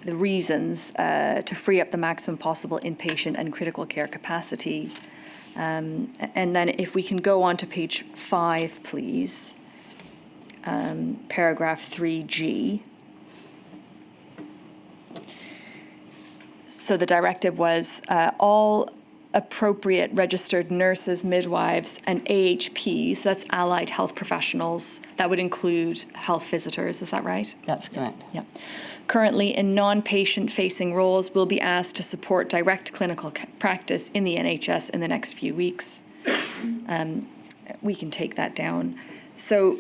reasons to free up the maximum possible inpatient and critical care capacity. And then if we can go on to page 5, please, paragraph 3G. So the directive was all appropriate registered nurses, midwives, and AHPs, so that's allied health professionals, that would include health visitors, is that right? That's correct. Yeah. Currently in non-patient facing roles will be asked to support direct clinical practice in the NHS in the next few weeks. We can take that down. So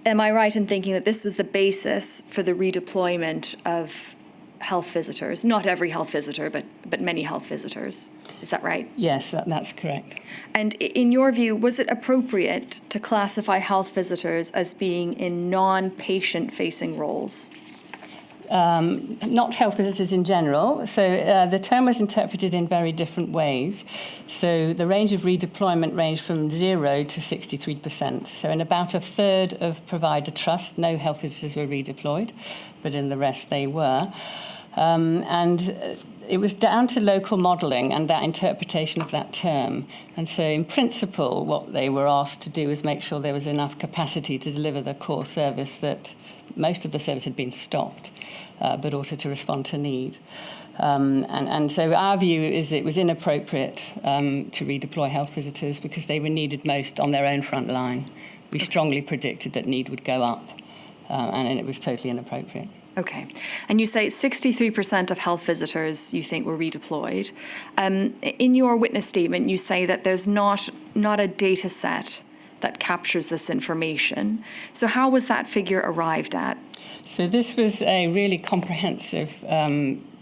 am I right in thinking that this was the basis for the redeployment of health visitors? Not every health visitor, but many health visitors. Is that right? Yes, that's correct. And in your view, was it appropriate to classify health visitors as being in non-patient facing roles? Not health visitors in general. So the term was interpreted in very different ways. So the range of redeployment ranged from 0 to 63%. So in about a third of provider trusts, no health visitors were redeployed, but in the rest they were. And it was down to local modelling and that interpretation of that term. And so in principle, what they were asked to do was make sure there was enough capacity to deliver the core service, that most of the service had been stopped, but also to respond to need. And so our view is it was inappropriate to redeploy health visitors because they were needed most on their own front line. We strongly predicted that need would go up, and it was totally inappropriate. Okay. And you say 63% of health visitors you think were redeployed. In your witness statement, you say that there's not a data set that captures this information. So how was that figure arrived at? So this was a really comprehensive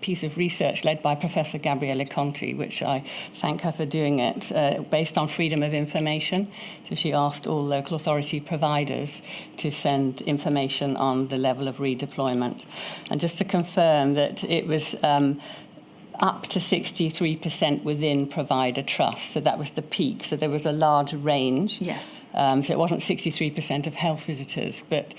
piece of research led by Professor Gabriele Conti, which I thank her for doing it, based on freedom of information. So she asked all local authority providers to send information on the level of redeployment. And just to confirm that it was up to 63% within provider trust. So that was the peak. So there was a large range. Yes. So it wasn't 63% of health visitors, but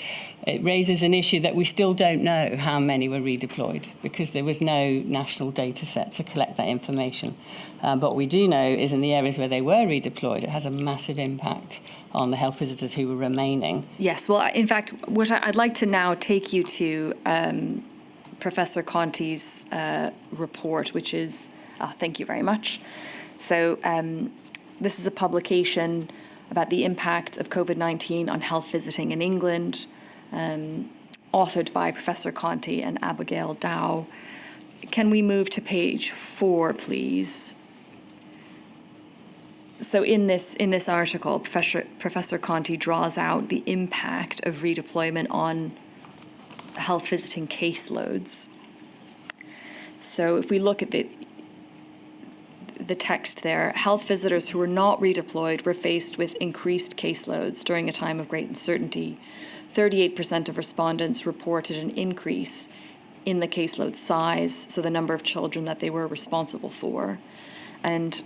it raises an issue that we still don't know how many were redeployed because there was no national data set to collect that information. But what we do know is in the areas where they were redeployed, it has a massive impact on the health visitors who were remaining. Yes. Well, in fact, what I'd like to now take you to Professor Conti's report, which is, thank you very much. So this is a publication about the impact of COVID-19 on health visiting in England, authored by Professor Conti and Abigail Dow. Can we move to page 4, please? So in this article, Professor Conti draws out the impact of redeployment on health visiting caseloads. So if we look at the text there, health visitors who were not redeployed were faced with increased caseloads during a time of great uncertainty. 38% of respondents reported an increase in the caseload size, so the number of children that they were responsible for. And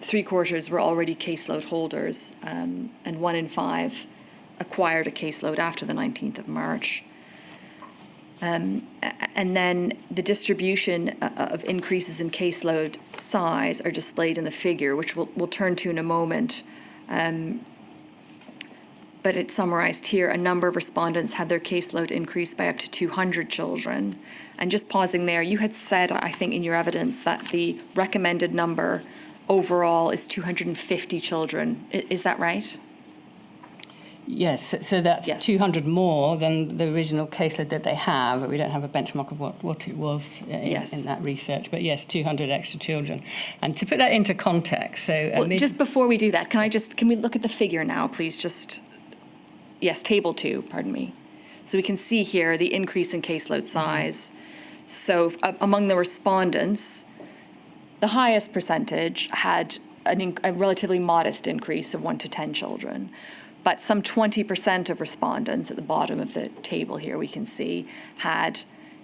3/4 were already caseload holders, and 1 in 5 acquired a caseload after the 19th of March. And then the distribution of increases in caseload size are displayed in the figure, which we'll turn to in a moment. But it's summarized here. A number of respondents had their caseload increased by up to 200 children. And just pausing there, you had said, I think, in your evidence that the recommended number overall is 250 children. Is that right? Yes, so that's Yes. 200 more than the original caseload that they have, but we don't have a benchmark of what it was in that research. But yes, 200 extra children. And to put that into context, so... Well, just before we do that, can we look at the figure now, please? Yes, table 2, pardon me. So we can see here the increase in caseload size. So among the respondents, the highest percentage had a relatively modest increase of 1 to 10 children. But some 20% of respondents at the bottom of the table here, we can see, had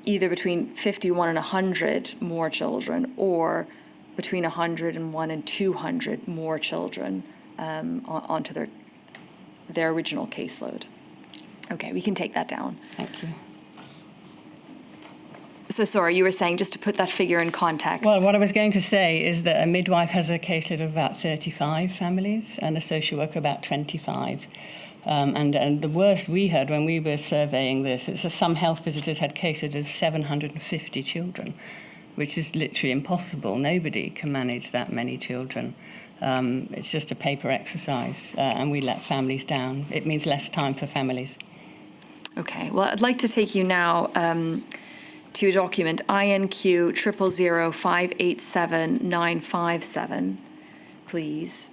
either between 51 and 100 more children or between 101 and 200 more children onto their original caseload. Okay, we can take that down. Thank you. So sorry, you were saying, just to put that figure in context. Well, what I was going to say is that a midwife has a caseload of about 35 families and a social worker about 25. And the worst we had when we were surveying this is that some health visitors had caseloads of 750 children, which is literally impossible. Nobody can manage that many children. It's just a paper exercise, and we let families down. It means less time for families. Okay, well, I'd like to take you now to a document, INQ 000587957, please.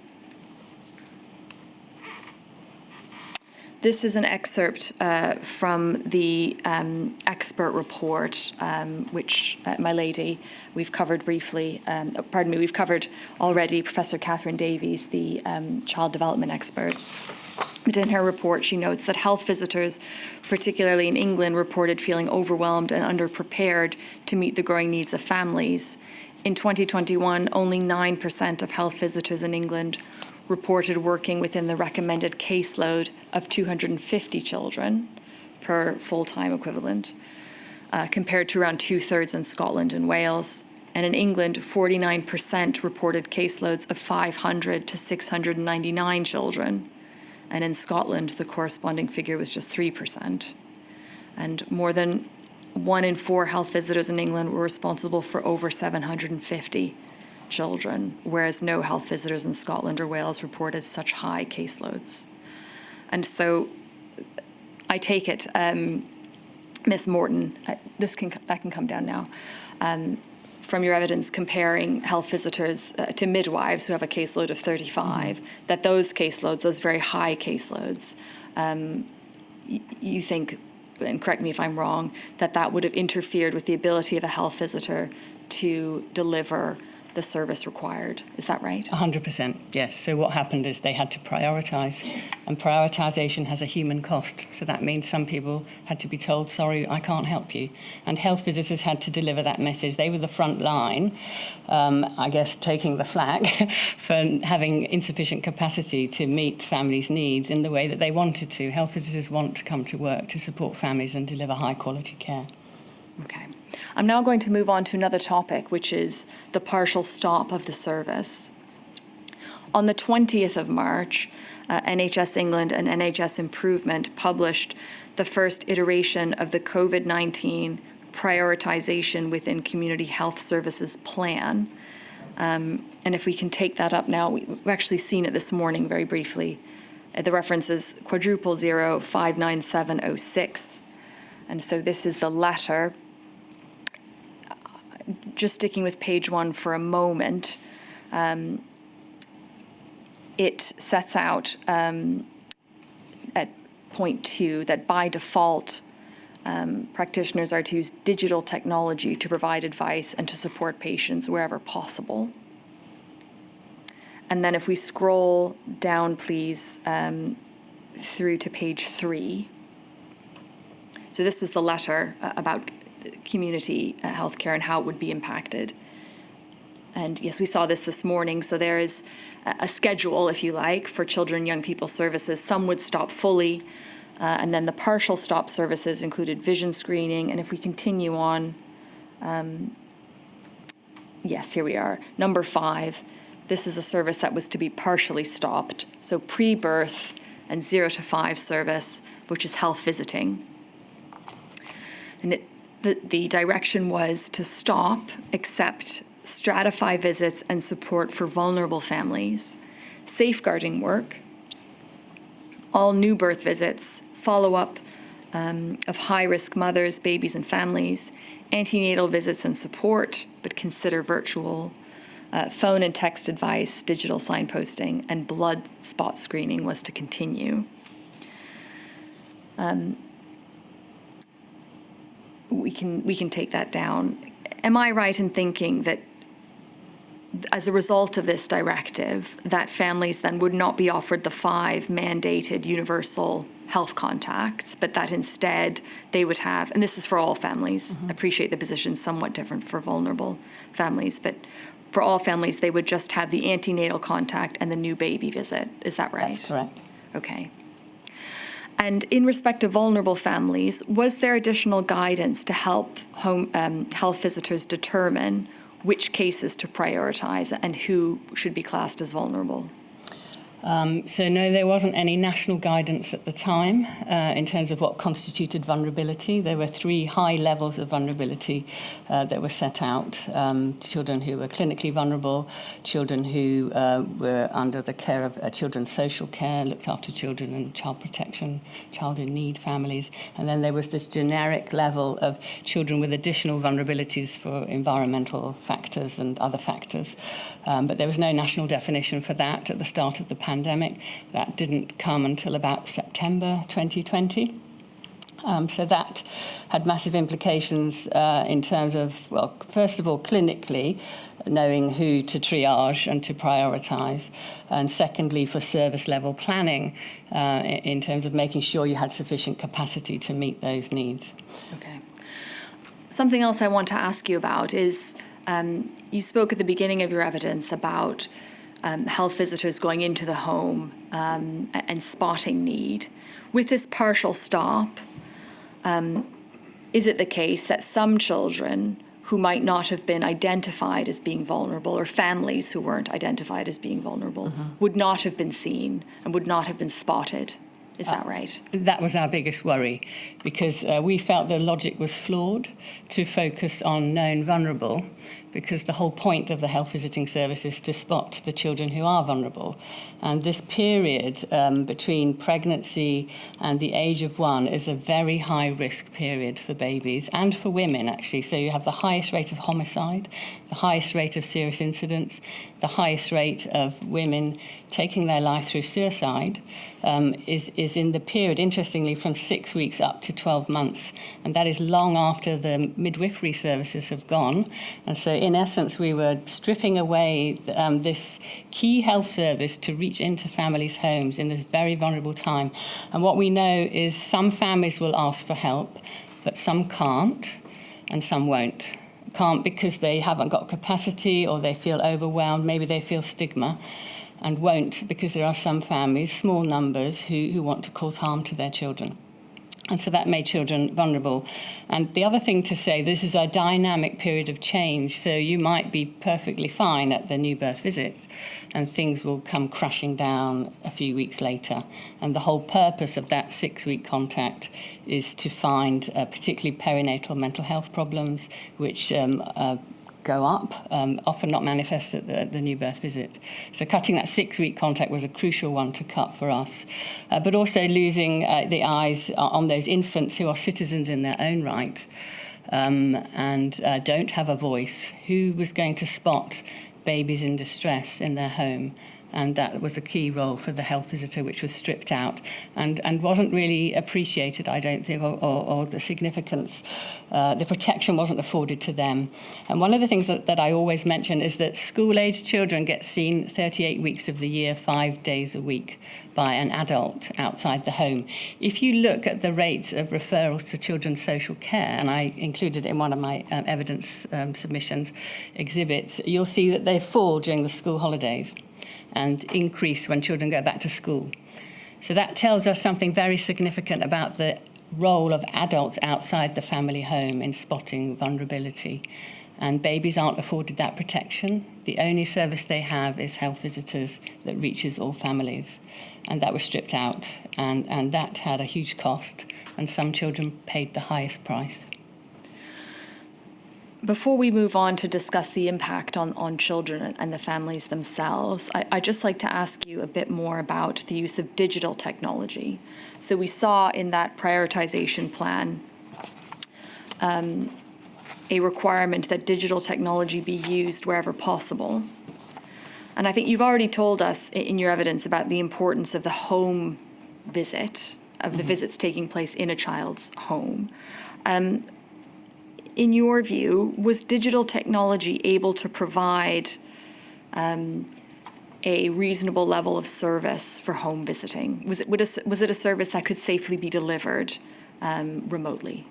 This is an excerpt from the expert report, which, my lady, we've covered briefly. We've covered already Professor Catherine Davies, the child development expert. But in her report, she notes that health visitors, particularly in England, reported feeling overwhelmed and underprepared to meet the growing needs of families. In 2021, only 9% of health visitors in England reported working within the recommended caseload of 250 children per full-time equivalent. compared to around 2/3 in Scotland and Wales. And in England, 49% reported caseloads of 500 to 699 children. And in Scotland, the corresponding figure was just 3%. And more than 1 in 4 health visitors in England were responsible for over 750 children, whereas no health visitors in Scotland or Wales reported such high caseloads. And so I take it, Ms. Morton, that can come down now, from your evidence comparing health visitors to midwives who have a caseload of 35, that those caseloads, those very high caseloads, you think, and correct me if I'm wrong, that would have interfered with the ability of a health visitor to deliver the service required. Is that right? 100%, yes. So what happened is they had to prioritise, and prioritisation has a human cost. So that means some people had to be told, sorry, I can't help you. And health visitors had to deliver that message. They were the front line, I guess, taking the flak for having insufficient capacity to meet families' needs in the way that they wanted to. Health visitors want to come to work to support families and deliver high-quality care. Okay. I'm now going to move on to another topic, which is the partial stop of the service. On the 20th of March, NHS England and NHS Improvement published the first iteration of the COVID-19 Prioritisation Within Community Health Services Plan. And if we can take that up now, we've actually seen it this morning very briefly. The reference is 000-59706. And so this is the letter. Just sticking with page 1 for a moment, it sets out at point 2 that by default, practitioners are to use digital technology to provide advice and to support patients wherever possible. And then if we scroll down, please, through to page 3. So this was the letter about community healthcare and how it would be impacted. And yes, we saw this morning. So there is a schedule, if you like, for children and young people services. Some would stop fully, and then the partial stop services included vision screening. And if we continue on, yes, here we are. Number 5, this is a service that was to be partially stopped. So pre-birth and 0 to 5 service, which is health visiting. And the direction was to stop, accept, stratify visits and support for vulnerable families, safeguarding work, all new birth visits, follow-up of high-risk mothers, babies and families, antenatal visits and support, but consider virtual, phone and text advice, digital signposting, and blood spot screening was to continue. We can take that down. Am I right in thinking that as a result of this directive, that families then would not be offered the 5 mandated universal health contacts, but that instead they would have, and this is for all families, I appreciate the position somewhat different for vulnerable families, but for all families, they would just have the antenatal contact and the new baby visit. Is that right? That's correct. Okay. And in respect to vulnerable families, was there additional guidance to help health visitors determine which cases to prioritize and who should be classed as vulnerable? So no, there wasn't any national guidance at the time in terms of what constituted vulnerability. There were 3 high levels of vulnerability that were set out. Children who were clinically vulnerable, children who were under the care of children's social care, looked after children and child protection, child in need families. And then there was this generic level of children with additional vulnerabilities for environmental factors and other factors. But there was no national definition for that at the start of the pandemic. That didn't come until about September 2020. So that had massive implications in terms of, well, first of all, clinically, knowing who to triage and to prioritise, and secondly, for service level planning in terms of making sure you had sufficient capacity to meet those needs. Okay. Something else I want to ask you about is you spoke at the beginning of your evidence about health visitors going into the home and spotting need. With this partial stop, is it the case that some children who might not have been identified as being vulnerable, or families who weren't identified as being vulnerable, would not have been seen and would not have been spotted? Is that right? That was our biggest worry, because we felt the logic was flawed to focus on known vulnerable, because the whole point of the health visiting service is to spot the children who are vulnerable. And this period between pregnancy and the age of 1 is a very high risk period for babies and for women, actually. So you have the highest rate of homicide, the highest rate of serious incidents, the highest rate of women taking their life through suicide is in the period, interestingly, from 6 weeks up to 12 months. And that is long after the midwifery services have gone. And so, in essence, we were stripping away this key health service to reach into families' homes in this very vulnerable time. And what we know is some families will ask for help, but some can't, and some won't. Can't because they haven't got capacity, or they feel overwhelmed, maybe they feel stigma, and won't because there are some families, small numbers, who want to cause harm to their children. And so that made children vulnerable. And the other thing to say, this is a dynamic period of change, so you might be perfectly fine at the new birth visit, and things will come crashing down a few weeks later. And the whole purpose of that 6-week contact is to find particularly perinatal mental health problems, which go up, often not manifest at the new birth visit. So cutting that 6-week contact was a crucial one to cut for us. But also losing the eyes on those infants who are citizens in their own right and don't have a voice. Who was going to spot babies in distress in their home? And that was a key role for the health visitor, which was stripped out and wasn't really appreciated, I don't think, or the significance, the protection wasn't afforded to them. And one of the things that I always mention is that school-aged children get seen 38 weeks of the year, 5 days a week, by an adult outside the home. If you look at the rates of referrals to children's social care, and I included it in one of my evidence submissions exhibits, you'll see that they fall during the school holidays and increase when children go back to school. So that tells us something very significant about the role of adults outside the family home in spotting vulnerability. And babies aren't afforded that protection. The only service they have is health visitors that reaches all families. And that was stripped out, and that had a huge cost, and some children paid the highest price. Before we move on to discuss the impact on children and the families themselves, I'd just like to ask you a bit more about the use of digital technology. So we saw in that prioritization plan a requirement that digital technology be used wherever possible. And I think you've already told us in your evidence about the importance of the home visit, of the visits taking place in a child's home. In your view, was digital technology able to provide a reasonable level of service for home visiting? Was it a service that could safely be delivered remotely?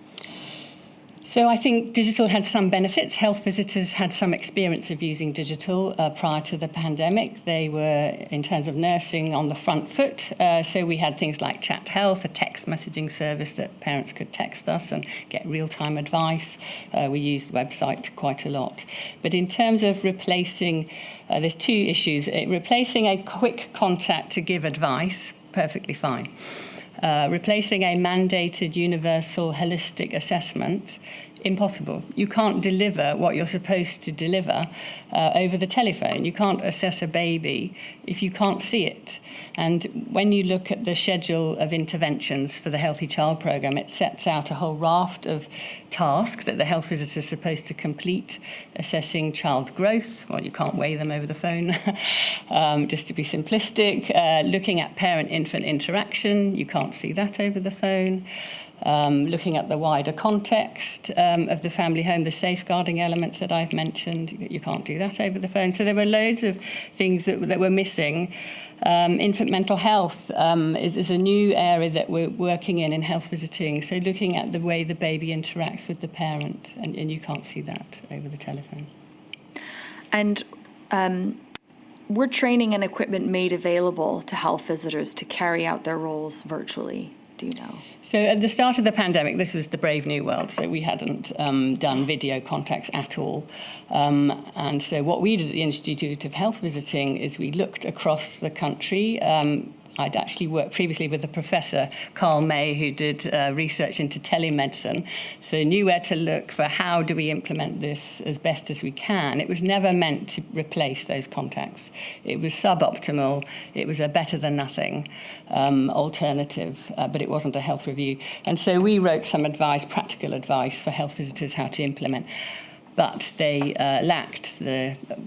So I think digital had some benefits. Health visitors had some experience of using digital prior to the pandemic. They were, in terms of nursing, on the front foot. So we had things like Chat Health, a text messaging service that parents could text us and get real-time advice. We used the website quite a lot. But in terms of replacing, there's two issues. Replacing a quick contact to give advice, perfectly fine. Replacing a mandated universal holistic assessment, impossible. You can't deliver what you're supposed to deliver over the telephone. You can't assess a baby if you can't see it. And when you look at the schedule of interventions for the Healthy Child Programme, it sets out a whole raft of tasks that the health visitor is supposed to complete, assessing child growth. Well, you can't weigh them over the phone, just to be simplistic. Looking at parent-infant interaction, you can't see that over the phone. Looking at the wider context of the family home, the safeguarding elements that I've mentioned, you can't do that over the phone. So there were loads of things that were missing. Infant mental health is a new area that we're working in health visiting. So looking at the way the baby interacts with the parent, and you can't see that over the telephone. And were training and equipment made available to health visitors to carry out their roles virtually? Do you know? So at the start of the pandemic, this was the brave new world, so we hadn't done video contacts at all. And so what we did at the Institute of Health Visiting is we looked across the country. I'd actually worked previously with a professor, Carl May, who did research into telemedicine, so knew where to look for how do we implement this as best as we can. It was never meant to replace those contacts. It was suboptimal. It was a better than nothing alternative, but it wasn't a health review. And so we wrote some advice, practical advice for health visitors how to implement. But they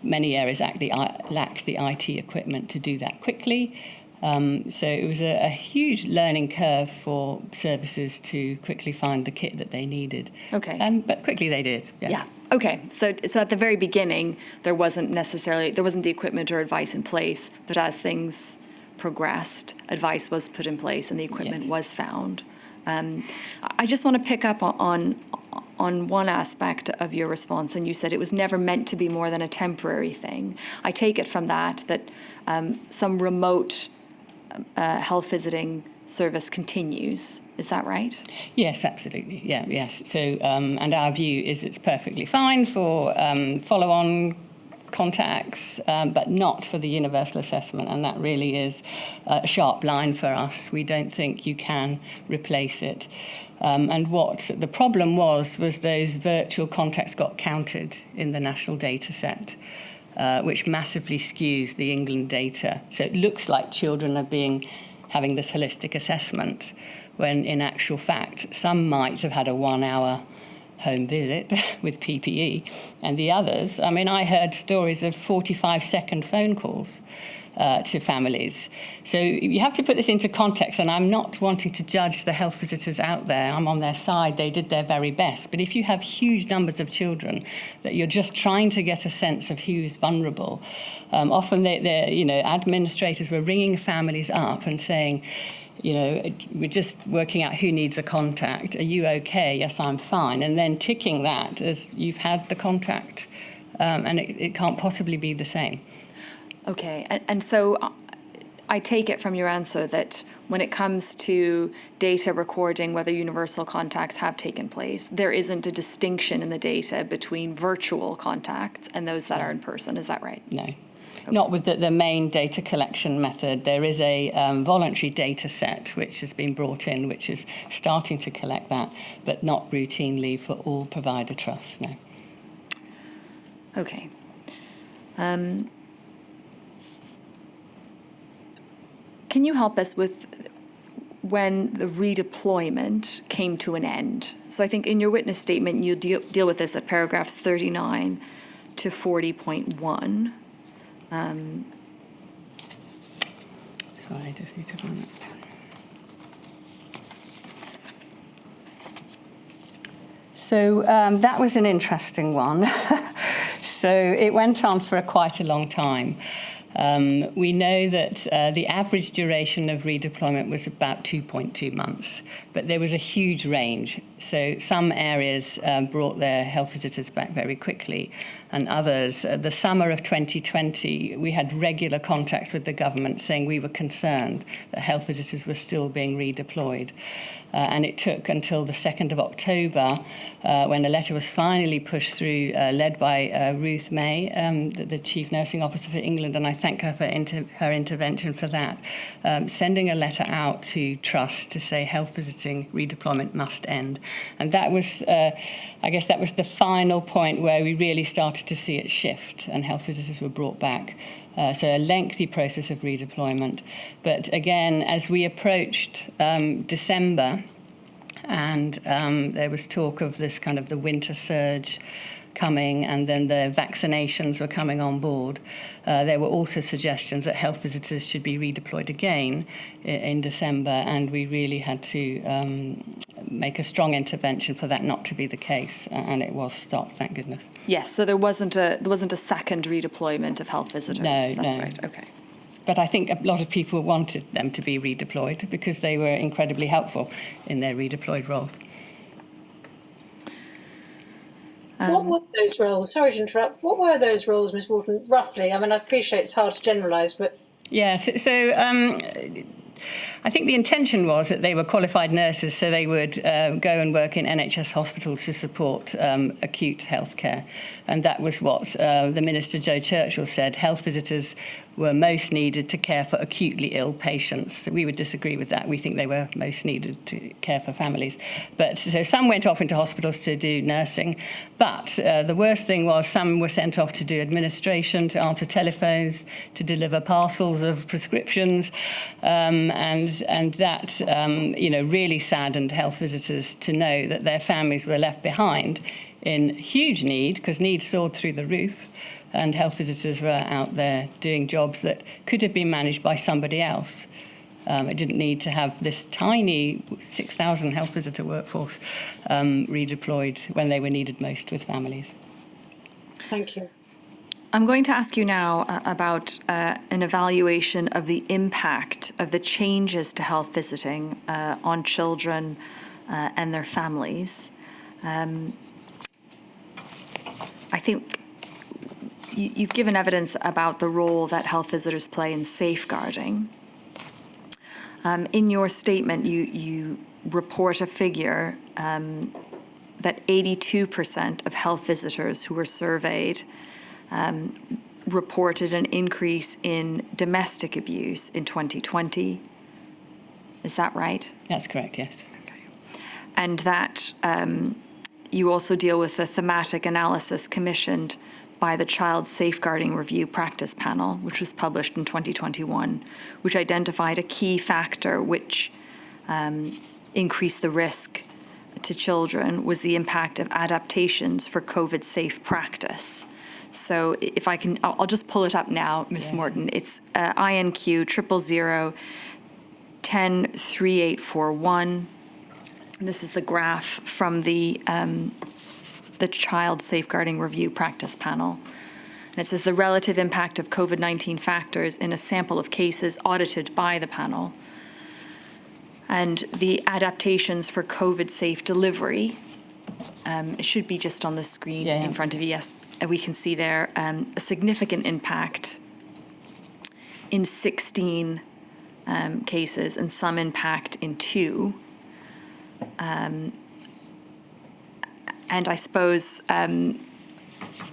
many areas lacked the IT equipment to do that quickly. So it was a huge learning curve for services to quickly find the kit that they needed. Okay. But quickly they did. Yeah. Okay. So at the very beginning, there wasn't the equipment or advice in place, but as things progressed, advice was put in place and the equipment was found. I just want to pick up on one aspect of your response, and you said it was never meant to be more than a temporary thing. I take it from that some remote health visiting service continues. Is that right? Yes, absolutely. Yeah, yes. So, and our view is it's perfectly fine for follow-on contacts, but not for the universal assessment, and that really is a sharp line for us. We don't think you can replace it. And what the problem was those virtual contacts got counted in the national data set. Which massively skews the England data. So it looks like children are having this holistic assessment, when in actual fact, some might have had a 1-hour home visit with PPE, and the others, I mean, I heard stories of 45-second phone calls to families. So you have to put this into context, and I'm not wanting to judge the health visitors out there. I'm on their side. They did their very best. But if you have huge numbers of children that you're just trying to get a sense of who is vulnerable, often administrators were ringing families up and saying, we're just working out who needs a contact. Are you okay? Yes, I'm fine. And then ticking that as you've had the contact, and it can't possibly be the same. Okay, and so I take it from your answer that when it comes to data recording whether universal contacts have taken place, there isn't a distinction in the data between virtual contacts and those that are in person. Is that right? No. Okay. Not with the main data collection method. There is a voluntary data set which has been brought in, which is starting to collect that, but not routinely for all provider trusts, no. Okay. Can you help us with when the redeployment came to an end? So I think in your witness statement, you deal with this at paragraphs 39 to 40.1. Sorry, I just need to find it. So that was an interesting one. So it went on for quite a long time. We know that the average duration of redeployment was about 2.2 months, but there was a huge range. So some areas brought their health visitors back very quickly, and others, the summer of 2020, we had regular contacts with the government saying we were concerned that health visitors were still being redeployed. And it took until the 2nd of October when a letter was finally pushed through, led by Ruth May, the Chief Nursing Officer for England, and I thank her for her intervention for that, sending a letter out to Trust to say health visiting redeployment must end. And that was, I guess that was the final point where we really started to see it shift and health visitors were brought back. So a lengthy process of redeployment. But again, as we approached December, and there was talk of this kind of the winter surge coming, and then the vaccinations were coming on board, there were also suggestions that health visitors should be redeployed again in December, and we really had to make a strong intervention for that not to be the case, and it was stopped, thank goodness. Yes, so there wasn't a second redeployment of health visitors. No, That's no. right. Okay. But I think a lot of people wanted them to be redeployed because they were incredibly helpful in their redeployed roles. What were those roles? Sorry to interrupt. What were those roles, Ms. Walton, roughly? I mean, I appreciate it's hard to generalise, but... Yeah, so I think the intention was that they were qualified nurses, so they would go and work in NHS hospitals to support acute healthcare. And that was what the Minister Joe Churchill said. Health visitors were most needed to care for acutely ill patients. We would disagree with that. We think they were most needed to care for families. But so some went off into hospitals to do nursing. But the worst thing was some were sent off to do administration, to answer telephones, to deliver parcels of prescriptions. And that, really saddened health visitors to know that their families were left behind in huge need, because need soared through the roof. And health visitors were out there doing jobs that could have been managed by somebody else. It didn't need to have this tiny 6,000 health visitor workforce redeployed when they were needed most with families. Thank you. I'm going to ask you now about an evaluation of the impact of the changes to health visiting on children and their families. I think you've given evidence about the role that health visitors play in safeguarding. In your statement, you report a figure that 82% of health visitors who were surveyed reported an increase in domestic abuse in 2020. Is that right? That's correct, yes. Okay. And that you also deal with the thematic analysis commissioned by the Child Safeguarding Review Practice Panel, which was published in 2021, which identified a key factor which increased the risk to children was the impact of adaptations for COVID-safe practice. So if I can, I'll just pull it up now, Ms. Morton. It's INQ 000 103841. This is the graph from the Child Safeguarding Review Practice Panel. And it says the relative impact of COVID-19 factors in a sample of cases audited by the panel, and the adaptations for COVID-safe delivery. It should be just on the screen in front of you. Yes, we can see there a significant impact in 16 cases and some impact in 2. And I suppose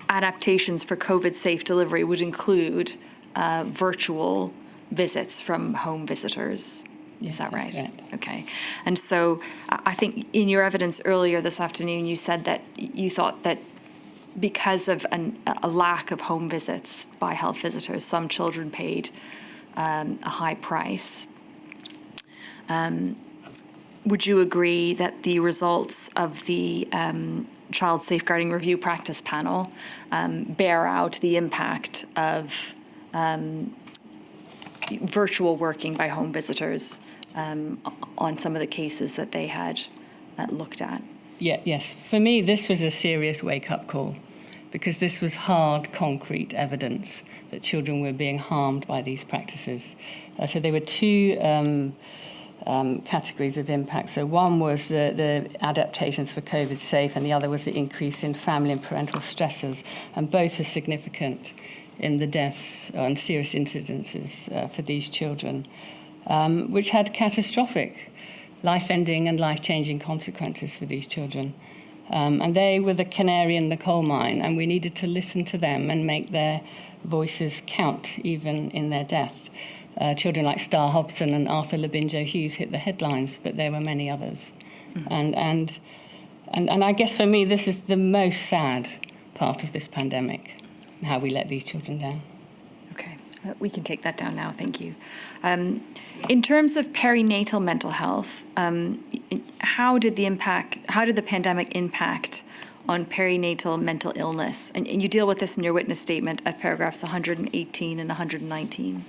adaptations for COVID-safe delivery would include virtual visits from home visitors. Yes, is that right? Correct. Okay. And so I think in your evidence earlier this afternoon, you said that you thought that because of a lack of home visits by health visitors, some children paid a high price. Would you agree that the results of the Child Safeguarding Review Practice Panel bear out the impact of virtual working by home visitors on some of the cases that they had looked at? Yes. For me, this was a serious wake-up call, because this was hard, concrete evidence that children were being harmed by these practices. So there were 2 categories of impact. So one was the adaptations for COVID safe, and the other was the increase in family and parental stressors, and both are significant in the deaths and serious incidences for these children, which had catastrophic, life-ending and life-changing consequences for these children. And they were the canary in the coal mine, and we needed to listen to them and make their voices count, even in their death. Children like Star Hobson and Arthur Labinjo Hughes hit the headlines, but there were many others. Mm-hmm. And I guess for me, this is the most sad part of this pandemic, how we let these children down. Okay, we can take that down now, thank you. In terms of perinatal mental health, how did the pandemic impact on perinatal mental illness? And you deal with this in your witness statement at paragraphs 118 and 119.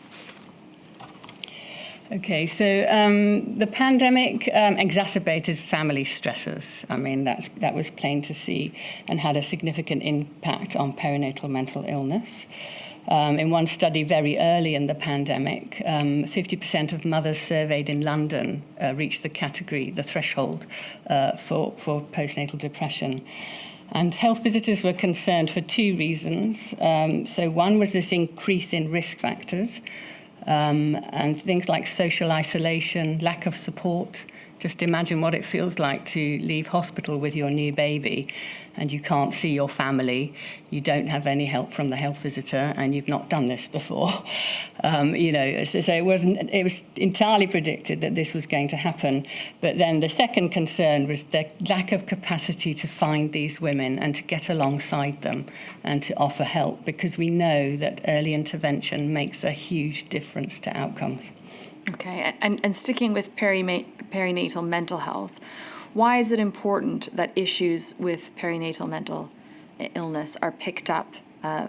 Okay, so the pandemic exacerbated family stresses. I mean, that was plain to see, and had a significant impact on perinatal mental illness. In one study very early in the pandemic, 50% of mothers surveyed in London reached the threshold for postnatal depression. And health visitors were concerned for 2 reasons. So one was this increase in risk factors. and things like social isolation, lack of support. Just imagine what it feels like to leave hospital with your new baby and you can't see your family, you don't have any help from the health visitor, and you've not done this before. So it was entirely predicted that this was going to happen. But then the second concern was the lack of capacity to find these women and to get alongside them and to offer help, because we know that early intervention makes a huge difference to outcomes. Okay, and sticking with perinatal mental health, why is it important that issues with perinatal mental illness are picked up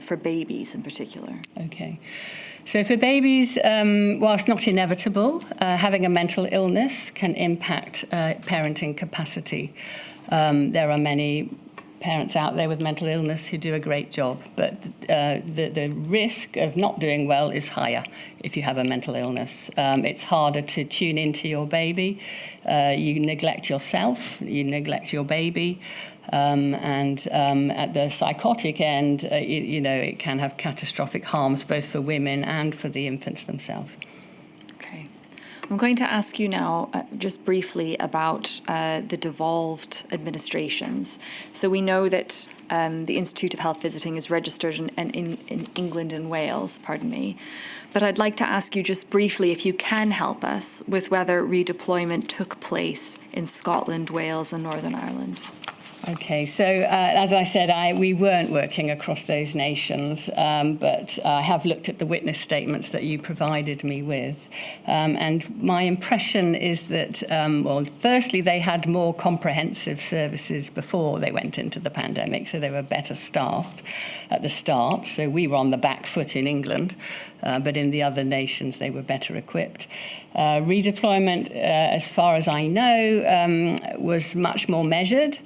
for babies in particular? Okay. So for babies, whilst not inevitable, having a mental illness can impact parenting capacity. There are many parents out there with mental illness who do a great job, but the risk of not doing well is higher if you have a mental illness. It's harder to tune into your baby. You neglect yourself, you neglect your baby, and at the psychotic end, it can have catastrophic harms both for women and for the infants themselves. Okay. I'm going to ask you now just briefly about the devolved administrations. So we know that the Institute of Health Visiting is registered in England and Wales, but I'd like to ask you just briefly if you can help us with whether redeployment took place in Scotland, Wales and Northern Ireland. Okay, so as I said, we weren't working across those nations, but I have looked at the witness statements that you provided me with. And my impression is that, firstly, they had more comprehensive services before they went into the pandemic, so they were better staffed at the start. So we were on the back foot in England, but in the other nations, they were better equipped. Redeployment, as far as I know, was much more measured.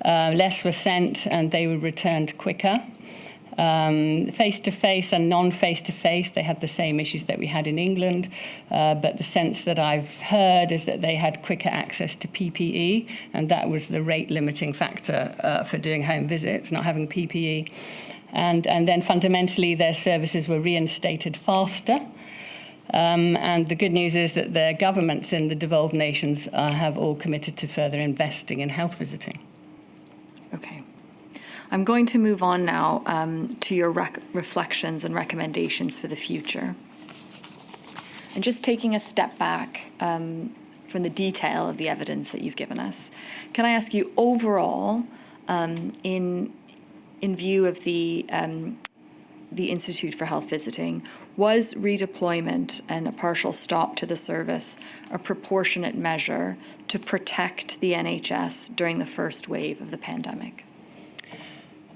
Less were sent and they were returned quicker. Face-to-face and non-face-to-face, they had the same issues that we had in England, but the sense that I've heard is that they had quicker access to PPE, and that was the rate-limiting factor for doing home visits, not having PPE. And then fundamentally, their services were reinstated faster. And the good news is that their governments in the devolved nations have all committed to further investing in health visiting. Okay. I'm going to move on now to your reflections and recommendations for the future. And just taking a step back from the detail of the evidence that you've given us, can I ask you overall, in view of the Institute for Health Visiting, was redeployment and a partial stop to the service a proportionate measure to protect the NHS during the first wave of the pandemic?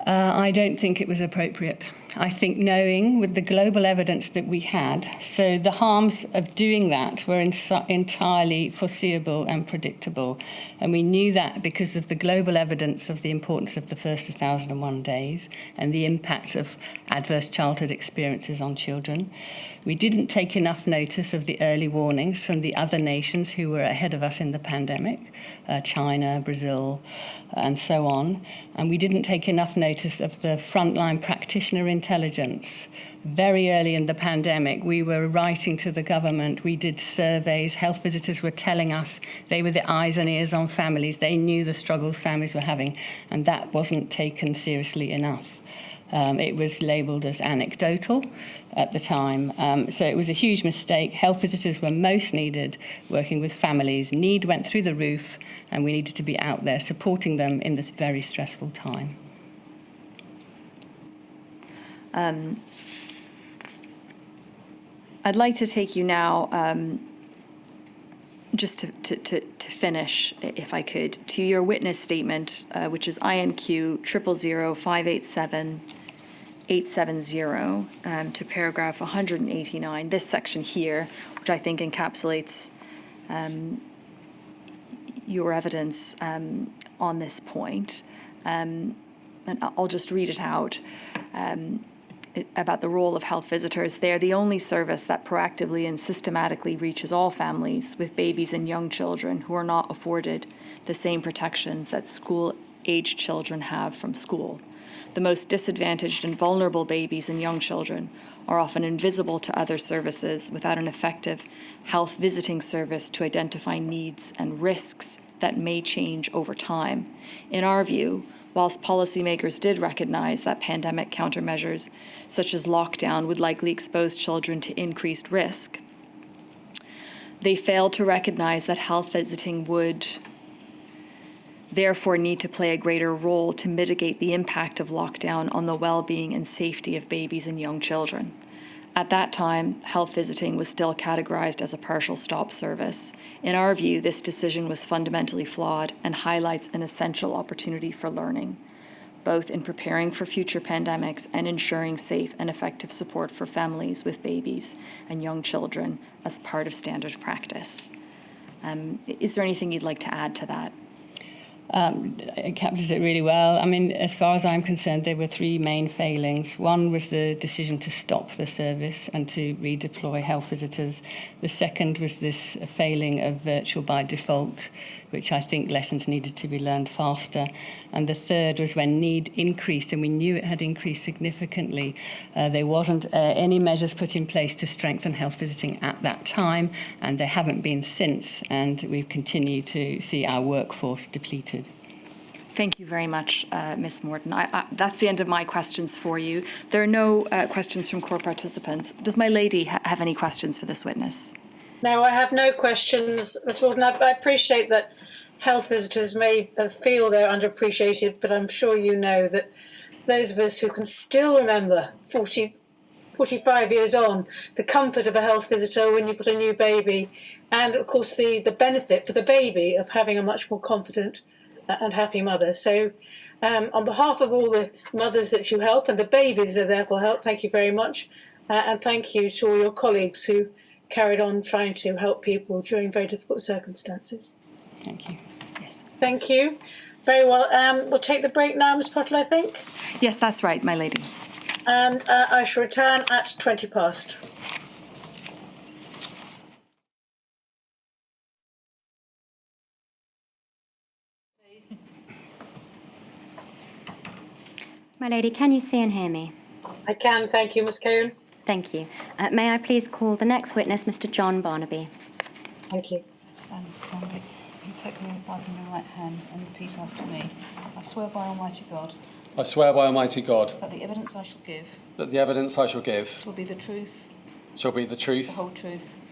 I don't think it was appropriate. I think knowing with the global evidence that we had, so the harms of doing that were entirely foreseeable and predictable. And we knew that because of the global evidence of the importance of the first 1,001 days and the impact of adverse childhood experiences on children. We didn't take enough notice of the early warnings from the other nations who were ahead of us in the pandemic, China, Brazil, and so on. And we didn't take enough notice of the frontline practitioner intelligence. Very early in the pandemic, we were writing to the government, we did surveys, health visitors were telling us they were the eyes and ears on families, they knew the struggles families were having, and that wasn't taken seriously enough. It was labelled as anecdotal at the time, so it was a huge mistake. Health visitors were most needed working with families. Need went through the roof, and we needed to be out there supporting them in this very stressful time. I'd like to take you now, just to finish, if I could, to your witness statement, which is INQ 0005870, to paragraph 189, this section here, which I think encapsulates your evidence on this point. And I'll just read it out. About the role of health visitors. They are the only service that proactively and systematically reaches all families with babies and young children who are not afforded the same protections that school aged children have from school. The most disadvantaged and vulnerable babies and young children are often invisible to other services without an effective health visiting service to identify needs and risks that may change over time. In our view, whilst policymakers did recognize that pandemic countermeasures such as lockdown would likely expose children to increased risk, they failed to recognize that health visiting would therefore need to play a greater role to mitigate the impact of lockdown on the well-being and safety of babies and young children. At that time, health visiting was still categorized as a partial stop service. In our view, this decision was fundamentally flawed and highlights an essential opportunity for learning, both in preparing for future pandemics and ensuring safe and effective support for families with babies and young children as part of standard practice. Is there anything you'd like to add to that? It captures it really well. I mean, as far as I'm concerned, there were three main failings. One was the decision to stop the service and to redeploy health visitors. The second was this failing of virtual by default, which I think lessons needed to be learned faster. And the third was when need increased, and we knew it had increased significantly. There wasn't any measures put in place to strengthen health visiting at that time, and there haven't been since, and we've continued to see our workforce depleted. Thank you very much, Ms. Morton. That's the end of my questions for you. There are no questions from core participants. Does my lady have any questions for this witness? No, I have no questions, Ms. Morton. I appreciate that health visitors may feel they're underappreciated, but I'm sure you know that those of us who can still remember 45 years on, the comfort of a health visitor when you've got a new baby, and of course the benefit for the baby of having a much more confident and happy mother. So on behalf of all the mothers that you help and the babies that therefore help, thank you very much. And thank you to all your colleagues who carried on trying to help people during very difficult circumstances. Thank you. Yes. Thank you. Very well. We'll take the break now, Ms. Potter, I think. Yes, that's right, my lady. And I shall return at 20 past. My lady, can you see and hear me? I can, thank you, Ms. Cohen. Thank you. May I please call the next witness, Mr. John Barnaby? Thank you. Stand, Mr. Barnaby. You take the Bible in your right hand and repeat after me. I swear by Almighty God I swear by Almighty God that the evidence I shall give that the evidence I shall give shall be the truth, shall be the truth,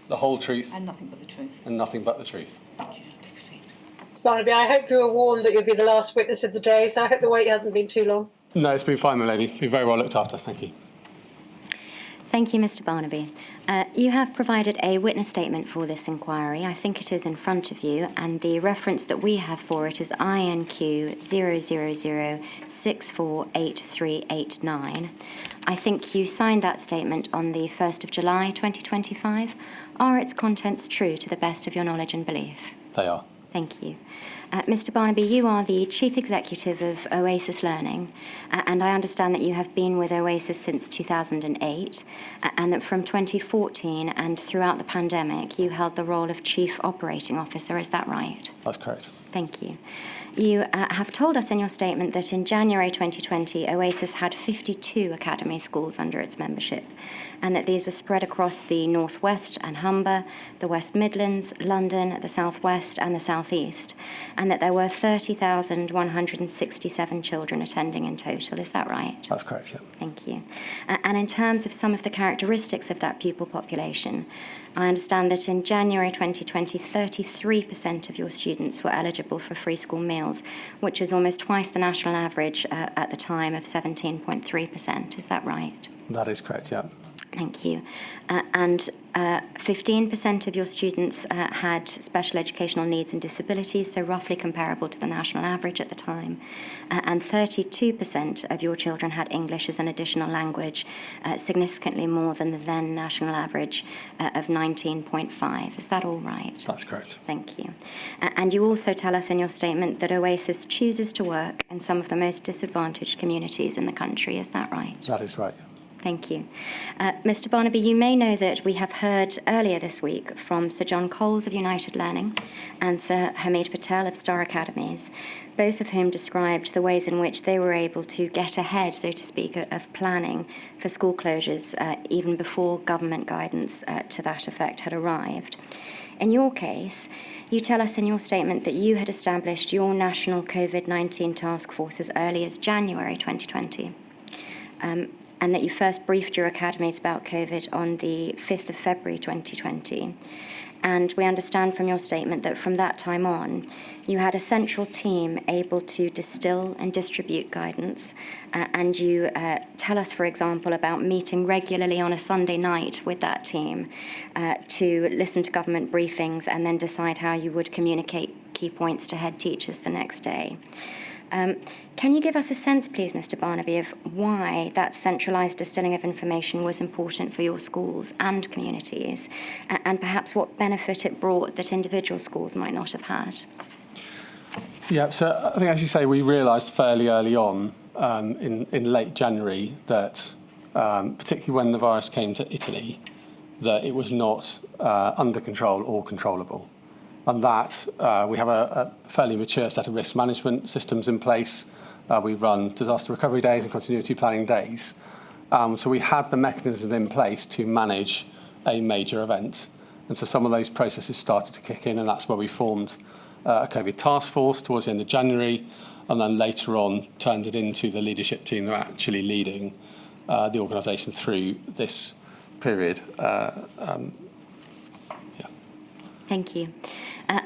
the whole truth, and nothing but the truth. and nothing but the truth. Thank you. Take a seat. Ms. Barnaby, I hope you were warned that you'll be the last witness of the day, so I hope the wait hasn't been too long. No, it's been fine, my lady. Been very well looked after. Thank you. Thank you, Mr. Barnaby. You have provided a witness statement for this inquiry. I think it is in front of you, and the reference that we have for it is INQ 000648389. I think you signed that statement on the 1st of July 2025. Are its contents true to the best of your knowledge and belief? They are. Thank you. Mr. Barnaby, you are the Chief Executive of Oasis Learning, and I understand that you have been with Oasis since 2008, and that from 2014 and throughout the pandemic, you held the role of Chief Operating Officer. Is that right? That's correct. Thank you. You have told us in your statement that in January 2020, Oasis had 52 academy schools under its membership, and that these were spread across the North West and Humber, the West Midlands, London, the South West and the South East, and that there were 30,167 children attending in total. Is that right? That's correct, yeah. Thank you. And in terms of some of the characteristics of that pupil population, I understand that in January 2020, 33% of your students were eligible for free school meals, which is almost twice the national average at the time of 17.3%. Is that right? That is correct, yeah. Thank you. And 15% of your students had special educational needs and disabilities, so roughly comparable to the national average at the time. And 32% of your children had English as an additional language, significantly more than the then national average of 19.5. Is that all right? That's correct. Thank you. And you also tell us in your statement that Oasis chooses to work in some of the most disadvantaged communities in the country. Is that right? That is right. Thank you. Mr. Barnaby, you may know that we have heard earlier this week from Sir John Coles of United Learning and Sir Hamid Patel of Star Academies, both of whom described the ways in which they were able to get ahead, so to speak, of planning for school closures even before government guidance to that effect had arrived. In your case, you tell us in your statement that you had established your national COVID-19 task force as early as January 2020. And that you first briefed your academies about COVID on the 5th of February 2020. And we understand from your statement that from that time on, you had a central team able to distill and distribute guidance. And you tell us, for example, about meeting regularly on a Sunday night with that team to listen to government briefings and then decide how you would communicate key points to head teachers the next day. Can you give us a sense, please, Mr. Barnaby, of why that centralised distilling of information was important for your schools and communities, and perhaps what benefit it brought that individual schools might not have had? Yeah, so I think, as you say, we realised fairly early on in late January that, particularly when the virus came to Italy, that it was not under control or controllable. And that we have a fairly mature set of risk management systems in place. We run disaster recovery days and continuity planning days. So we had the mechanism in place to manage a major event. And so some of those processes started to kick in, and that's where we formed a COVID task force towards the end of January, and then later on turned it into the leadership team that are actually leading the organisation through this period. Thank you.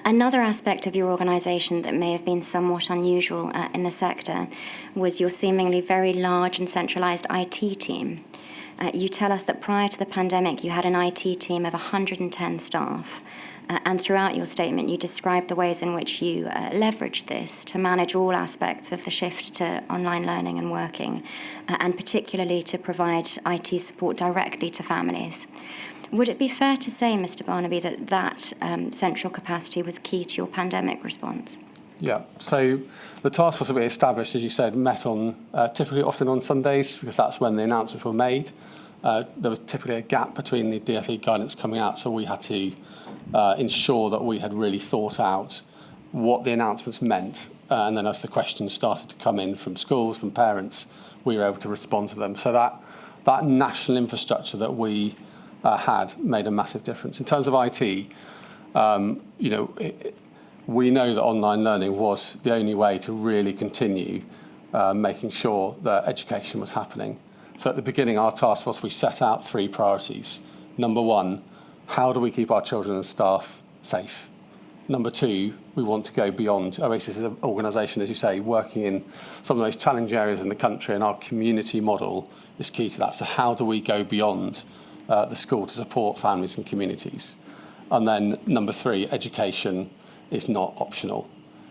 Another aspect of your organisation that may have been somewhat unusual in the sector was your seemingly very large and centralised IT team. You tell us that prior to the pandemic, you had an IT team of 110 staff. And throughout your statement, you described the ways in which you leveraged this to manage all aspects of the shift to online learning and working, and particularly to provide IT support directly to families. Would it be fair to say, Mr. Barnaby, that central capacity was key to your pandemic response? Yeah, so the task force that we established, as you said, met on typically often on Sundays, because that's when the announcements were made. There was typically a gap between the DfE guidance coming out, so we had to ensure that we had really thought out what the announcements meant. And then as the questions started to come in from schools, from parents, we were able to respond to them. So that national infrastructure that we had made a massive difference. In terms of IT, we know that online learning was the only way to really continue making sure that education was happening. So at the beginning, our task force, we set out 3 priorities. Number 1, how do we keep our children and staff safe? Number 2, we want to go beyond. Oasis is an organisation, as you say, working in some of those challenging areas in the country, and our community model is key to that. So how do we go beyond the school to support families and communities? And then number 3, education is not optional.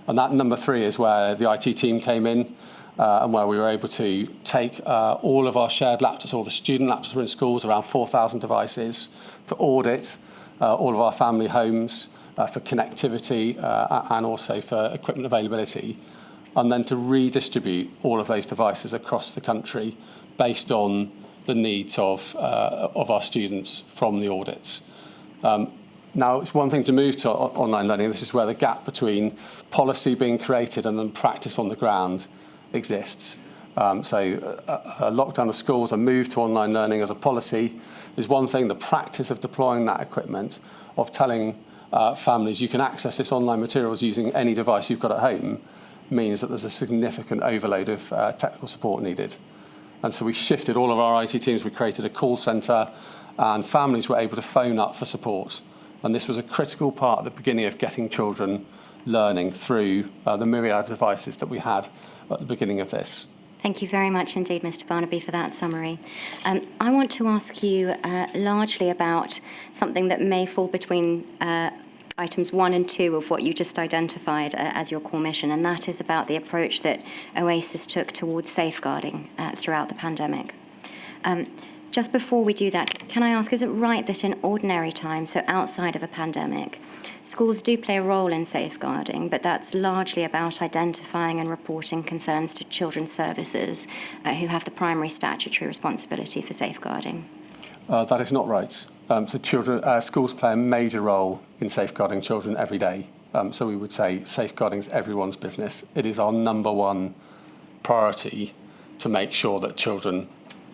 And that number 3 is where the IT team came in and where we were able to take all of our shared laptops, all the student laptops were in schools, around 4,000 devices, to audit all of our family homes for connectivity and also for equipment availability, and then to redistribute all of those devices across the country based on the needs of our students from the audits. Now, it's one thing to move to online learning. This is where the gap between policy being created and then practice on the ground exists. So a lockdown of schools, a move to online learning as a policy is one thing. The practice of deploying that equipment, of telling families you can access this online materials using any device you've got at home, means that there's a significant overload of technical support needed. And so we shifted all of our IT teams. We created a call centre, and families were able to phone up for support. And this was a critical part at the beginning of getting children learning through the myriad of devices that we had at the beginning of this. Thank you very much indeed, Mr. Barnaby, for that summary. I want to ask you largely about something that may fall between items 1 and 2 of what you just identified as your core mission, and that is about the approach that Oasis took towards safeguarding throughout the pandemic. Just before we do that, can I ask, is it right that in ordinary times, so outside of a pandemic, schools do play a role in safeguarding, but that's largely about identifying and reporting concerns to children's services who have the primary statutory responsibility for safeguarding? That is not right. Schools play a major role in safeguarding children every day. So we would say safeguarding is everyone's business. It is our number one priority to make sure that children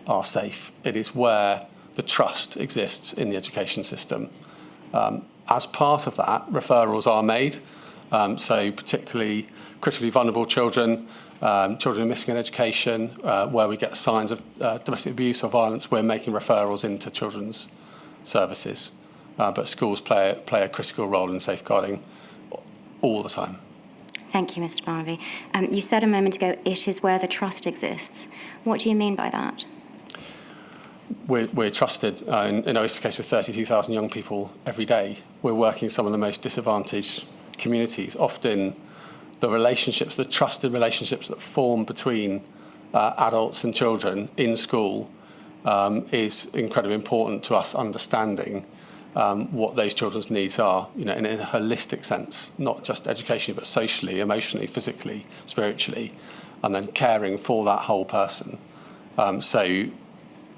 are safe. It is where the trust exists in the education system. As part of that, referrals are made. So particularly critically vulnerable children, children who are missing in education, where we get signs of domestic abuse or violence, we're making referrals into children's services. But schools play a critical role in safeguarding all the time. Thank you, Mr. Barnaby. You said a moment ago, it is where the trust exists. What do you mean by that? We're trusted, in Oyster's case, with 32,000 young people every day. We're working in some of the most disadvantaged communities. Often the relationships, the trusted relationships that form between adults and children in school is incredibly important to us understanding what those children's needs are, in a holistic sense, not just educationally, but socially, emotionally, physically, spiritually, and then caring for that whole person. So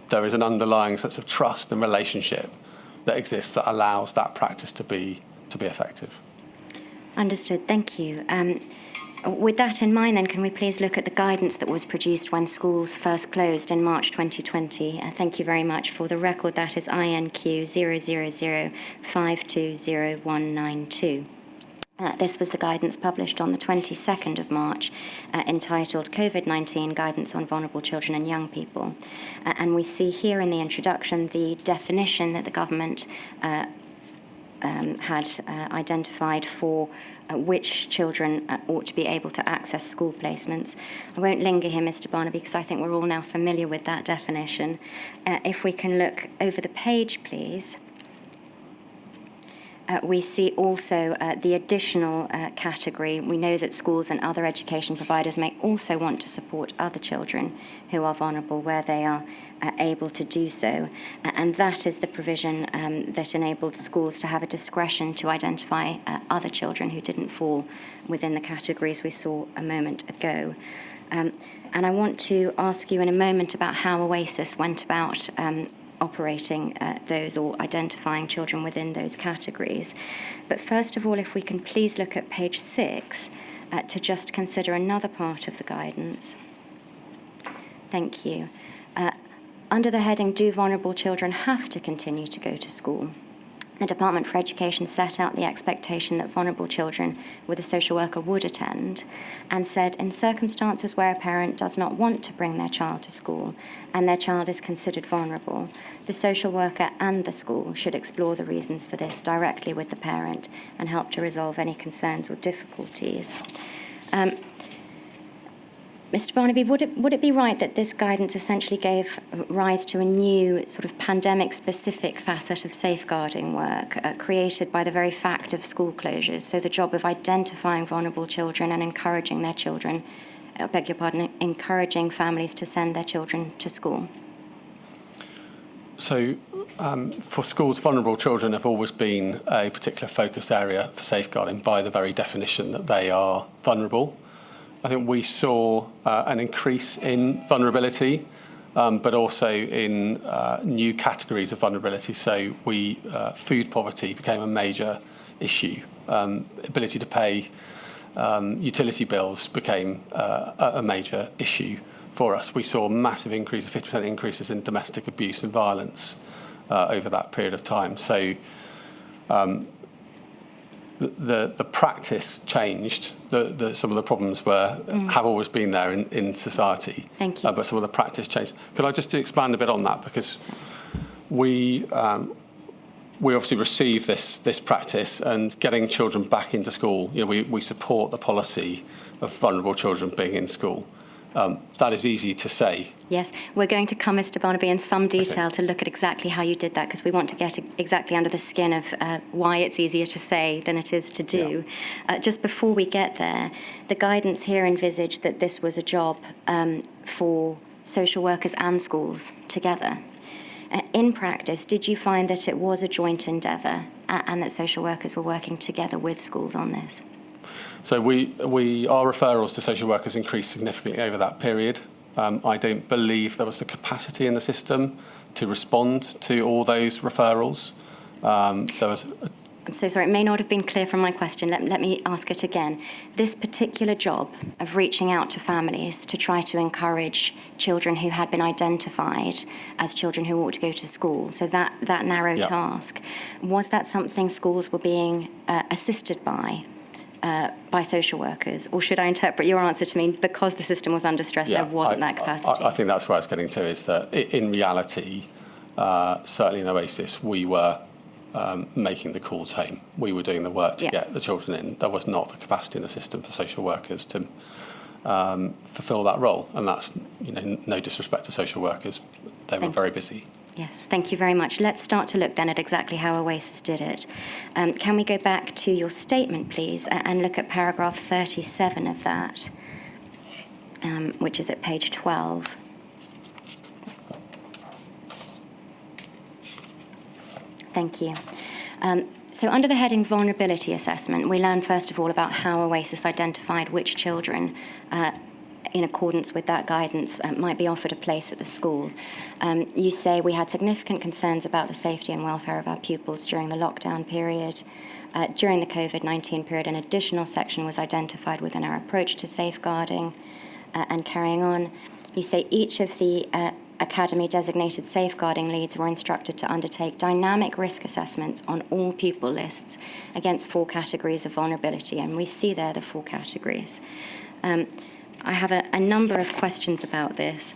there is an underlying sense of trust and relationship that exists that allows that practice to be effective. Understood. Thank you. With that in mind, then, can we please look at the guidance that was produced when schools first closed in March 2020? Thank you very much. For the record, that is INQ 000520192. This was the guidance published on the 22nd of March, entitled COVID-19 Guidance on Vulnerable Children and Young People. And we see here in the introduction the definition that the government had identified for which children ought to be able to access school placements. I won't linger here, Mr. Barnaby, because I think we're all now familiar with that definition. If we can look over the page, please. We see also the additional category. We know that schools and other education providers may also want to support other children who are vulnerable where they are able to do so. And that is the provision that enabled schools to have a discretion to identify other children who didn't fall within the categories we saw a moment ago. And I want to ask you in a moment about how Oasis went about operating those or identifying children within those categories. But first of all, if we can please look at page 6 to just consider another part of the guidance. Thank you. Under the heading, do vulnerable children have to continue to go to school? The Department for Education set out the expectation that vulnerable children with a social worker would attend and said in circumstances where a parent does not want to bring their child to school and their child is considered vulnerable, the social worker and the school should explore the reasons for this directly with the parent and help to resolve any concerns or difficulties. Mr. Barnaby, would it be right that this guidance essentially gave rise to a new sort of pandemic-specific facet of safeguarding work created by the very fact of school closures? So the job of identifying vulnerable children and encouraging their children, encouraging families to send their children to school? So for schools, vulnerable children have always been a particular focus area for safeguarding by the very definition that they are vulnerable. I think we saw an increase in vulnerability, but also in new categories of vulnerability. So food poverty became a major issue. Ability to pay utility bills became a major issue for us. We saw massive increases, 50% increases in domestic abuse and violence over that period of time. So the practice changed. Some of the problems have always been there in society. Thank you. But some of the practice changed. Could I just expand a bit on that? Because we obviously receive this practice, and getting children back into school, we support the policy of vulnerable children being in school. That is easy to say. Yes, we're going to come, Mr. Barnaby, in some detail to look at exactly how you did that, because we want to get exactly under the skin of why it's easier to say than it is to do. Yeah. Just before we get there, the guidance here envisaged that this was a job for social workers and schools together. In practice, did you find that it was a joint endeavour and that social workers were working together with schools on this? So our referrals to social workers increased significantly over that period. I don't believe there was the capacity in the system to respond to all those referrals. I'm so sorry, it may not have been clear from my question. Let me ask it again. This particular job of reaching out to families to try to encourage children who had been identified as children who ought to go to school, so that narrow task, was that something schools were being assisted by social workers? Or should I interpret your answer to mean because the system was under stress, there wasn't that capacity? I think that's where I was getting to, is that in reality, certainly in Oasis, we were making the calls home. We were doing the work to get the children in. There was not the capacity in the system for social workers to fulfil that role. And that's, no disrespect to social workers. They were very busy. Yes, thank you very much. Let's start to look then at exactly how Oasis did it. Can we go back to your statement, please, and look at paragraph 37 of that, which is at page 12. Thank you. So under the heading Vulnerability Assessment, we learned first of all about how Oasis identified which children, in accordance with that guidance, might be offered a place at the school. You say we had significant concerns about the safety and welfare of our pupils during the lockdown period. During the COVID-19 period, an additional section was identified within our approach to safeguarding and carrying on. You say each of the Academy designated safeguarding leads were instructed to undertake dynamic risk assessments on all pupil lists against 4 categories of vulnerability, and we see there the 4 categories. I have a number of questions about this.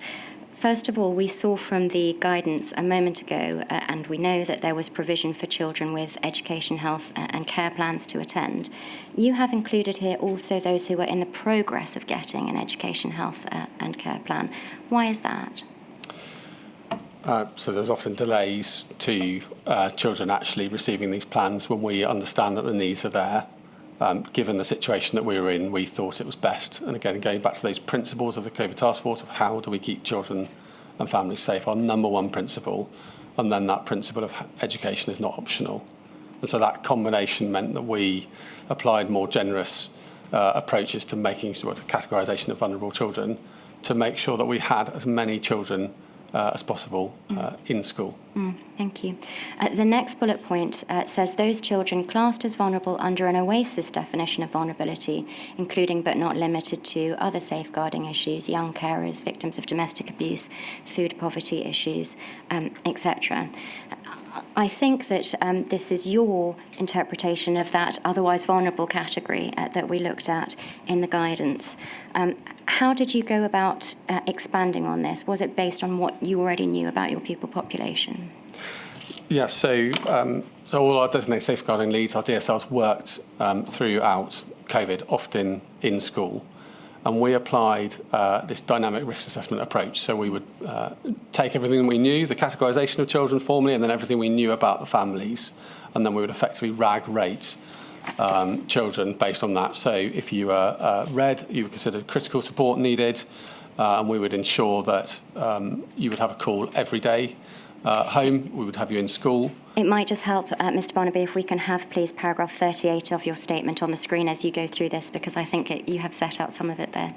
First of all, we saw from the guidance a moment ago, and we know that there was provision for children with education, health and care plans to attend. You have included here also those who are in the progress of getting an education, health and care plan. Why is that? So there's often delays to children actually receiving these plans when we understand that the needs are there. Given the situation that we were in, we thought it was best. And again, going back to those principles of the COVID task force of how do we keep children and families safe, our number one principle, and then that principle of education is not optional. And so that combination meant that we applied more generous approaches to making sure the categorisation of vulnerable children to make sure that we had as many children as possible in school. Thank you. The next bullet point says those children classed as vulnerable under an Oasis definition of vulnerability, including but not limited to other safeguarding issues, young carers, victims of domestic abuse, food poverty issues, etc. I think that this is your interpretation of that otherwise vulnerable category that we looked at in the guidance. How did you go about expanding on this? Was it based on what you already knew about your pupil population? Yeah, so all our designated safeguarding leads, our DSLs, worked throughout COVID, often in school. And we applied this dynamic risk assessment approach. So we would take everything we knew, the categorisation of children formally, and then everything we knew about the families. And then we would effectively RAG rate children based on that. So if you were red, you were considered critical support needed. And we would ensure that you would have a call every day home. We would have you in school. It might just help, Mr. Barnaby, if we can have, please, paragraph 38 of your statement on the screen as you go through this, because I think you have set out some of it there.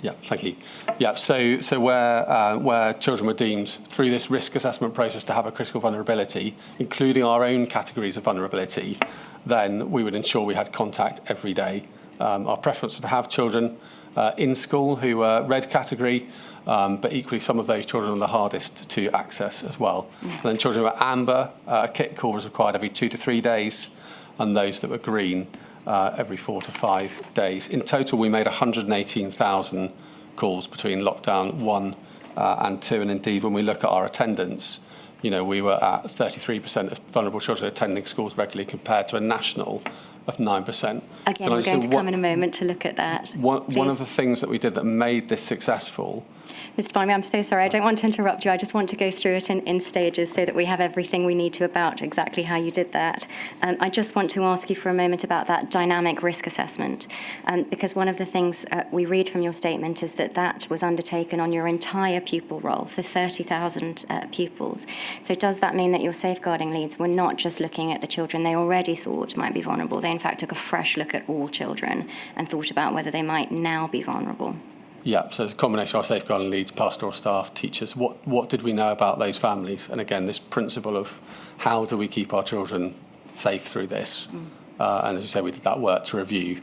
Yeah, thank you. Yeah, so where children were deemed through this risk assessment process to have a critical vulnerability, including our own categories of vulnerability, then we would ensure we had contact every day. Our preference was to have children in school who were red category, but equally some of those children are the hardest to access as well. And then children who were amber, a kit call was required every 2 to 3 days, and those that were green every 4 to 5 days. In total, we made 118,000 calls between lockdown 1 and 2, and indeed, when we look at our attendance, we were at 33% of vulnerable children attending schools regularly compared to a national of 9%. Again, we're going to come in a moment to look at that. One of the things that we did that made this successful Mr. Barnaby, I'm so sorry. I don't want to interrupt you. I just want to go through it in stages so that we have everything we need to about exactly how you did that. I just want to ask you for a moment about that dynamic risk assessment, because one of the things we read from your statement is that that was undertaken on your entire pupil roll, so 30,000 pupils. So does that mean that your safeguarding leads were not just looking at the children they already thought might be vulnerable? They, in fact, took a fresh look at all children and thought about whether they might now be vulnerable? Yeah, so it's a combination of our safeguarding leads, pastoral staff, teachers. What did we know about those families? And again, this principle of how do we keep our children safe through this? And as you say, we did that work to review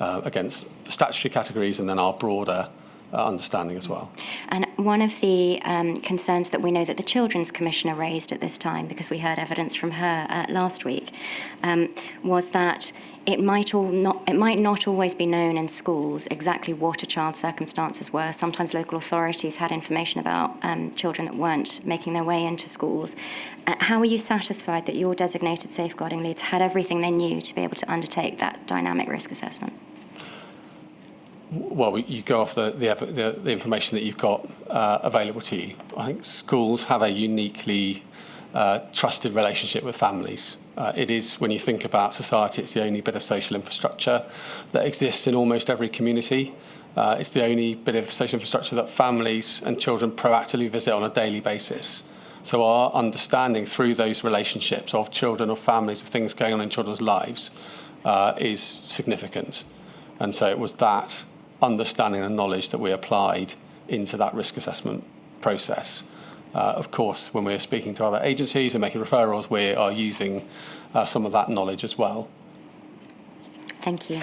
against statutory categories and then our broader understanding as well. And one of the concerns that we know that the Children's Commissioner raised at this time, because we heard evidence from her last week, was that it might not always be known in schools exactly what a child's circumstances were. Sometimes local authorities had information about children that weren't making their way into schools. How are you satisfied that your designated safeguarding leads had everything they knew to be able to undertake that dynamic risk assessment? Well, you go off the information that you've got available to you. I think schools have a uniquely trusted relationship with families. It is, when you think about society, it's the only bit of social infrastructure that exists in almost every community. It's the only bit of social infrastructure that families and children proactively visit on a daily basis. So our understanding through those relationships of children or families, of things going on in children's lives, is significant. And so it was that understanding and knowledge that we applied into that risk assessment process. Of course, when we're speaking to other agencies and making referrals, we are using some of that knowledge as well. Thank you.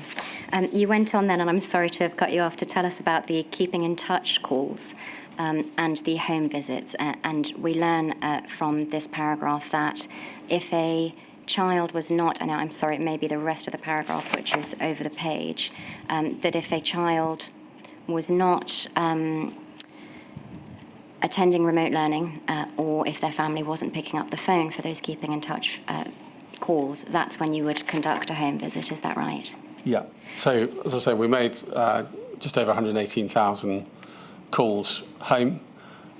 You went on then, and I'm sorry to have cut you off, to tell us about the keeping in touch calls and the home visits. And we learn from this paragraph that if a child was not, and I'm sorry, it may be the rest of the paragraph which is over the page, that if a child was not attending remote learning, or if their family wasn't picking up the phone for those keeping in touch calls, that's when you would conduct a home visit. Is that right? Yeah. So, as I say, we made just over 118,000 calls home.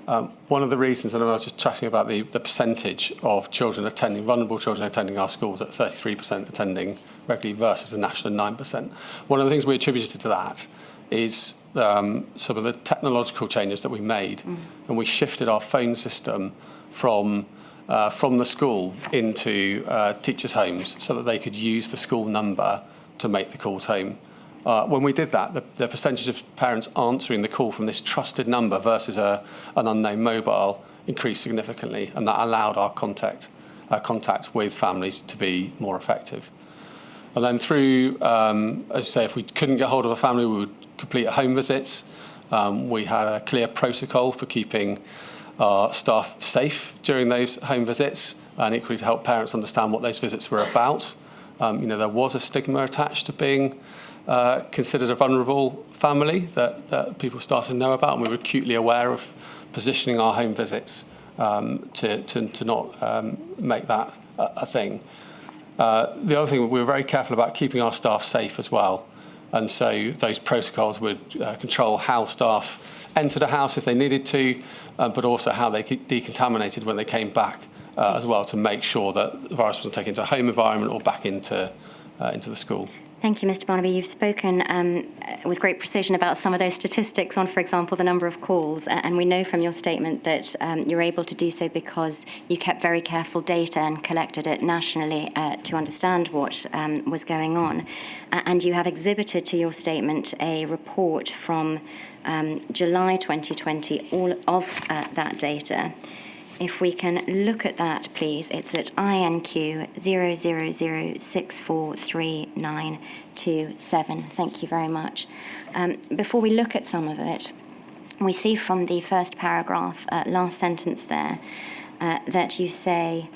One of the reasons, and I was just chatting about the percentage of children attending, vulnerable children attending our schools at 33% attending regularly versus the national 9%. One of the things we attributed to that is some of the technological changes that we made, and we shifted our phone system from the school into teachers' homes so that they could use the school number to make the calls home. When we did that, the percentage of parents answering the call from this trusted number versus an unknown mobile increased significantly, and that allowed our contact with families to be more effective. And then through, as I say, if we couldn't get hold of a family, we would complete home visits. We had a clear protocol for keeping our staff safe during those home visits, and equally to help parents understand what those visits were about. There was a stigma attached to being considered a vulnerable family that people started to know about, and we were acutely aware of positioning our home visits to not make that a thing. The other thing, we were very careful about keeping our staff safe as well. And so those protocols would control how staff entered a house if they needed to, but also how they decontaminated when they came back as well, to make sure that the virus wasn't taken into a home environment or back into the school. Thank you, Mr. Barnaby. You've spoken with great precision about some of those statistics on, for example, the number of calls. And we know from your statement that you're able to do so because you kept very careful data and collected it nationally to understand what was going on. And you have exhibited to your statement a report from July 2020, all of that data. If we can look at that, please, it's at INQ 000643927. Thank you very much. Before we look at some of it, we see from the first paragraph, last sentence there, that you say,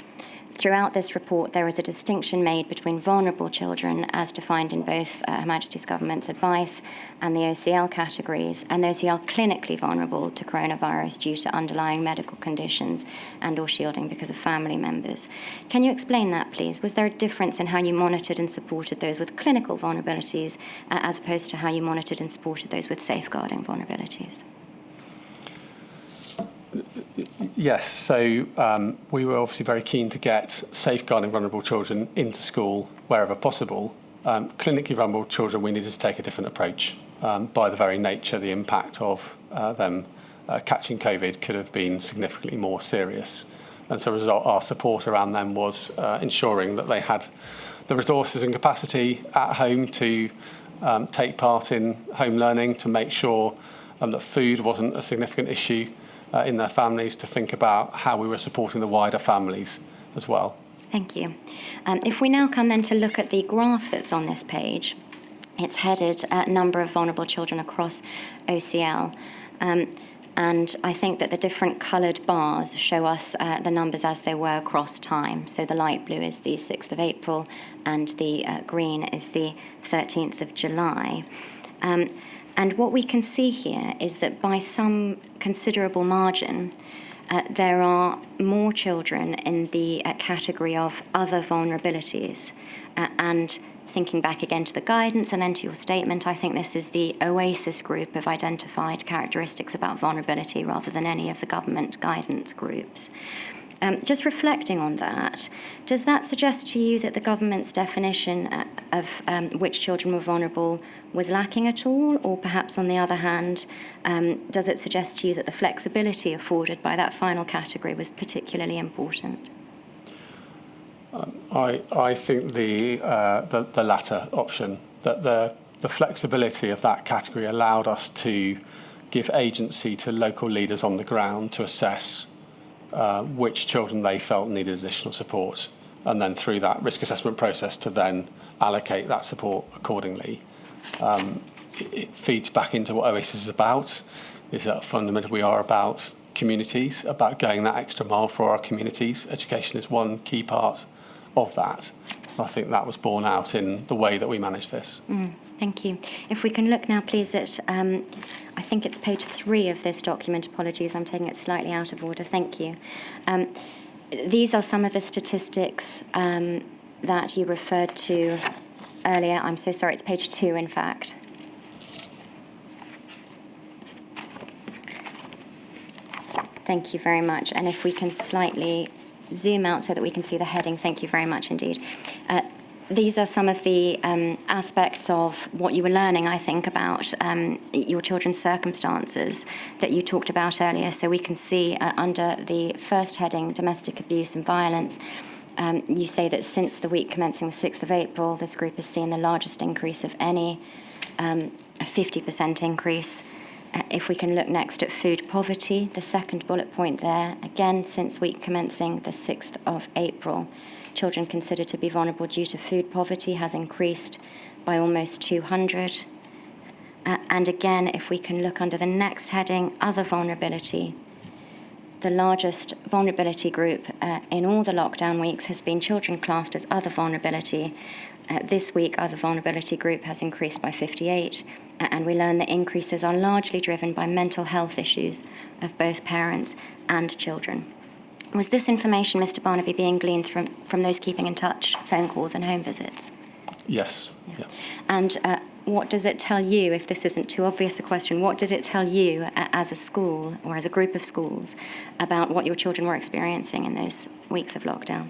throughout this report, there is a distinction made between vulnerable children, as defined in both Her Majesty's Government's advice and the OCL categories, and those who are clinically vulnerable to coronavirus due to underlying medical conditions and or shielding because of family members. Can you explain that, please? Was there a difference in how you monitored and supported those with clinical vulnerabilities as opposed to how you monitored and supported those with safeguarding vulnerabilities? Yes, so we were obviously very keen to get safeguarding vulnerable children into school wherever possible. Clinically vulnerable children, we needed to take a different approach. By the very nature, the impact of them catching COVID could have been significantly more serious. And so as a result, our support around them was ensuring that they had the resources and capacity at home to take part in home learning, to make sure that food wasn't a significant issue in their families, to think about how we were supporting the wider families as well. Thank you. If we now come then to look at the graph that's on this page, it's headed number of vulnerable children across OCL. And I think that the different coloured bars show us the numbers as they were across time. So the light blue is the 6th of April and the green is the 13th of July. And what we can see here is that by some considerable margin, there are more children in the category of other vulnerabilities. And thinking back again to the guidance and then to your statement, I think this is the OASIS group of identified characteristics about vulnerability rather than any of the government guidance groups. Just reflecting on that, does that suggest to you that the government's definition of which children were vulnerable was lacking at all? Or perhaps on the other hand, does it suggest to you that the flexibility afforded by that final category was particularly important? I think the latter option, that the flexibility of that category allowed us to give agency to local leaders on the ground to assess which children they felt needed additional support, and then through that risk assessment process to then allocate that support accordingly. It feeds back into what OASIS is about, is that fundamentally we are about communities, about going that extra mile for our communities. Education is one key part of that. I think that was borne out in the way that we manage this. Thank you. If we can look now, please, at, I think it's page 3 of this document. Apologies, I'm taking it slightly out of order. Thank you. These are some of the statistics that you referred to earlier. I'm so sorry, it's page 2, in fact. Thank you very much. And if we can slightly zoom out so that we can see the heading. Thank you very much indeed. These are some of the aspects of what you were learning, I think, about your children's circumstances that you talked about earlier. So we can see under the first heading, domestic abuse and violence, you say that since the week commencing the 6th of April, this group has seen the largest increase of any, a 50% increase. If we can look next at food poverty, the second bullet point there, again, since week commencing the 6th of April, children considered to be vulnerable due to food poverty has increased by almost 200. And again, if we can look under the next heading, other vulnerability, the largest vulnerability group in all the lockdown weeks has been children classed as other vulnerability. This week, other vulnerability group has increased by 58. And we learn that increases are largely driven by mental health issues of both parents and children. Was this information, Mr. Barnaby, being gleaned from those keeping in touch, phone calls and home visits? Yes. Yeah. And what does it tell you, if this isn't too obvious a question, what did it tell you as a school or as a group of schools about what your children were experiencing in those weeks of lockdown?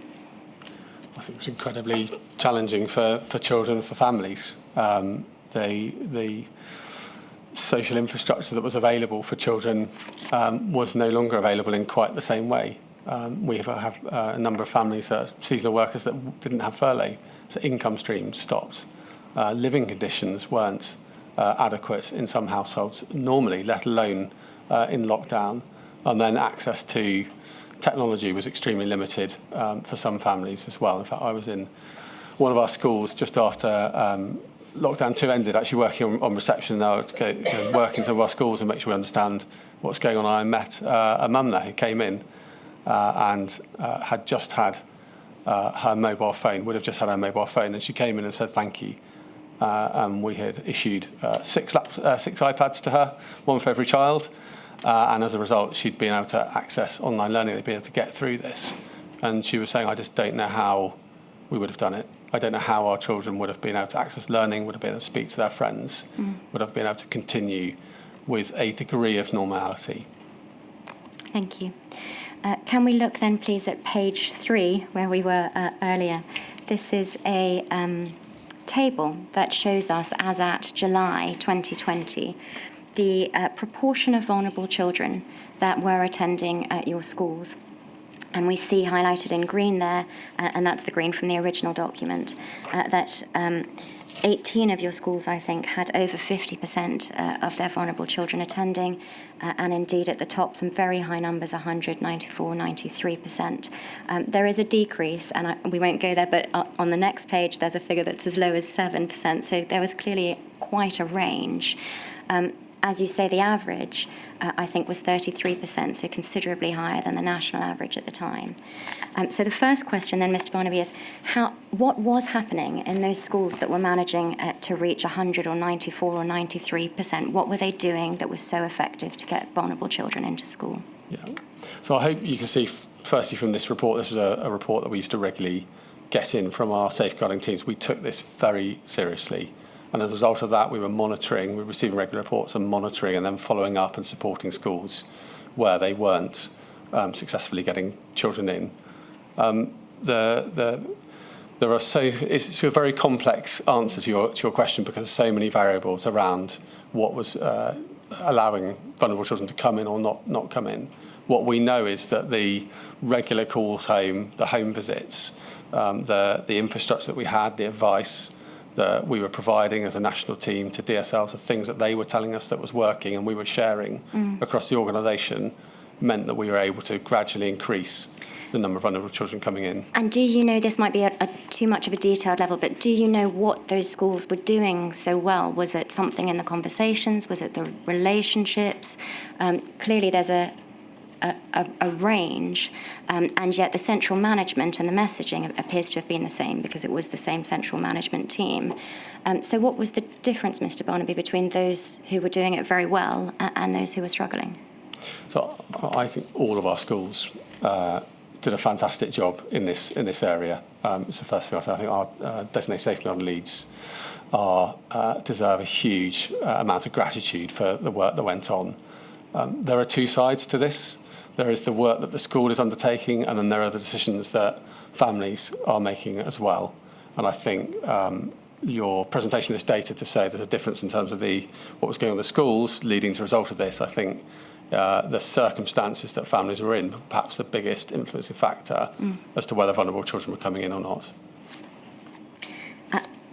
I think it was incredibly challenging for children, for families. The social infrastructure that was available for children was no longer available in quite the same way. We have a number of families that are seasonal workers that didn't have furlough, so income streams stopped. Living conditions weren't adequate in some households normally, let alone in lockdown. And then access to technology was extremely limited for some families as well. In fact, I was in one of our schools just after lockdown 2 ended, actually working on reception now, to work in some of our schools and make sure we understand what's going on. I met a mum there who came in and had just had her mobile phone, would have just had her mobile phone, and she came in and said thank you. And we had issued 6 iPads to her, 1 for every child, and as a result she'd been able to access online learning, they'd been able to get through this. And she was saying, I just don't know how we would have done it. I don't know how our children would have been able to access learning, would have been able to speak to their friends, would have been able to continue with a degree of normality. Thank you. Can we look then, please, at page 3, where we were earlier? This is a table that shows us, as at July 2020, the proportion of vulnerable children that were attending your schools. And we see highlighted in green there, and that's the green from the original document, that 18 of your schools, I think, had over 50% of their vulnerable children attending, and indeed at the top, some very high numbers, 100, 94, 93%. There is a decrease, and we won't go there, but on the next page, there's a figure that's as low as 7%, so there was clearly quite a range. As you say, the average, I think, was 33%, so considerably higher than the national average at the time. So the first question then, Mr. Barnaby, is what was happening in those schools that were managing to reach 100 or 94 or 93%? What were they doing that was so effective to get vulnerable children into school? Yeah. So I hope you can see, firstly, from this report, this was a report that we used to regularly get in from our safeguarding teams. We took this very seriously. And as a result of that, we were receiving regular reports and monitoring and then following up and supporting schools where they weren't successfully getting children in. It's a very complex answer to your question because there's so many variables around what was allowing vulnerable children to come in or not come in. What we know is that the regular calls home, the home visits, the infrastructure that we had, the advice that we were providing as a national team to DSL, the things that they were telling us that was working and we were sharing across the organisation, meant that we were able to gradually increase the number of vulnerable children coming in. And do you know, this might be too much of a detailed level, but do you know what those schools were doing so well? Was it something in the conversations? Was it the relationships? Clearly there's a range, and yet the central management and the messaging appears to have been the same because it was the same central management team. So what was the difference, Mr. Barnaby, between those who were doing it very well and those who were struggling? So I think all of our schools did a fantastic job in this area. It's the first thing I say. I think our designated safeguarding leads deserve a huge amount of gratitude for the work that went on. There are two sides to this. There is the work that the school is undertaking, and then there are the decisions that families are making as well. And I think your presentation of this data to say there's a difference in terms of what was going on in the schools leading to the result of this, I think the circumstances that families were in, perhaps the biggest influencing factor as to whether vulnerable children were coming in or not.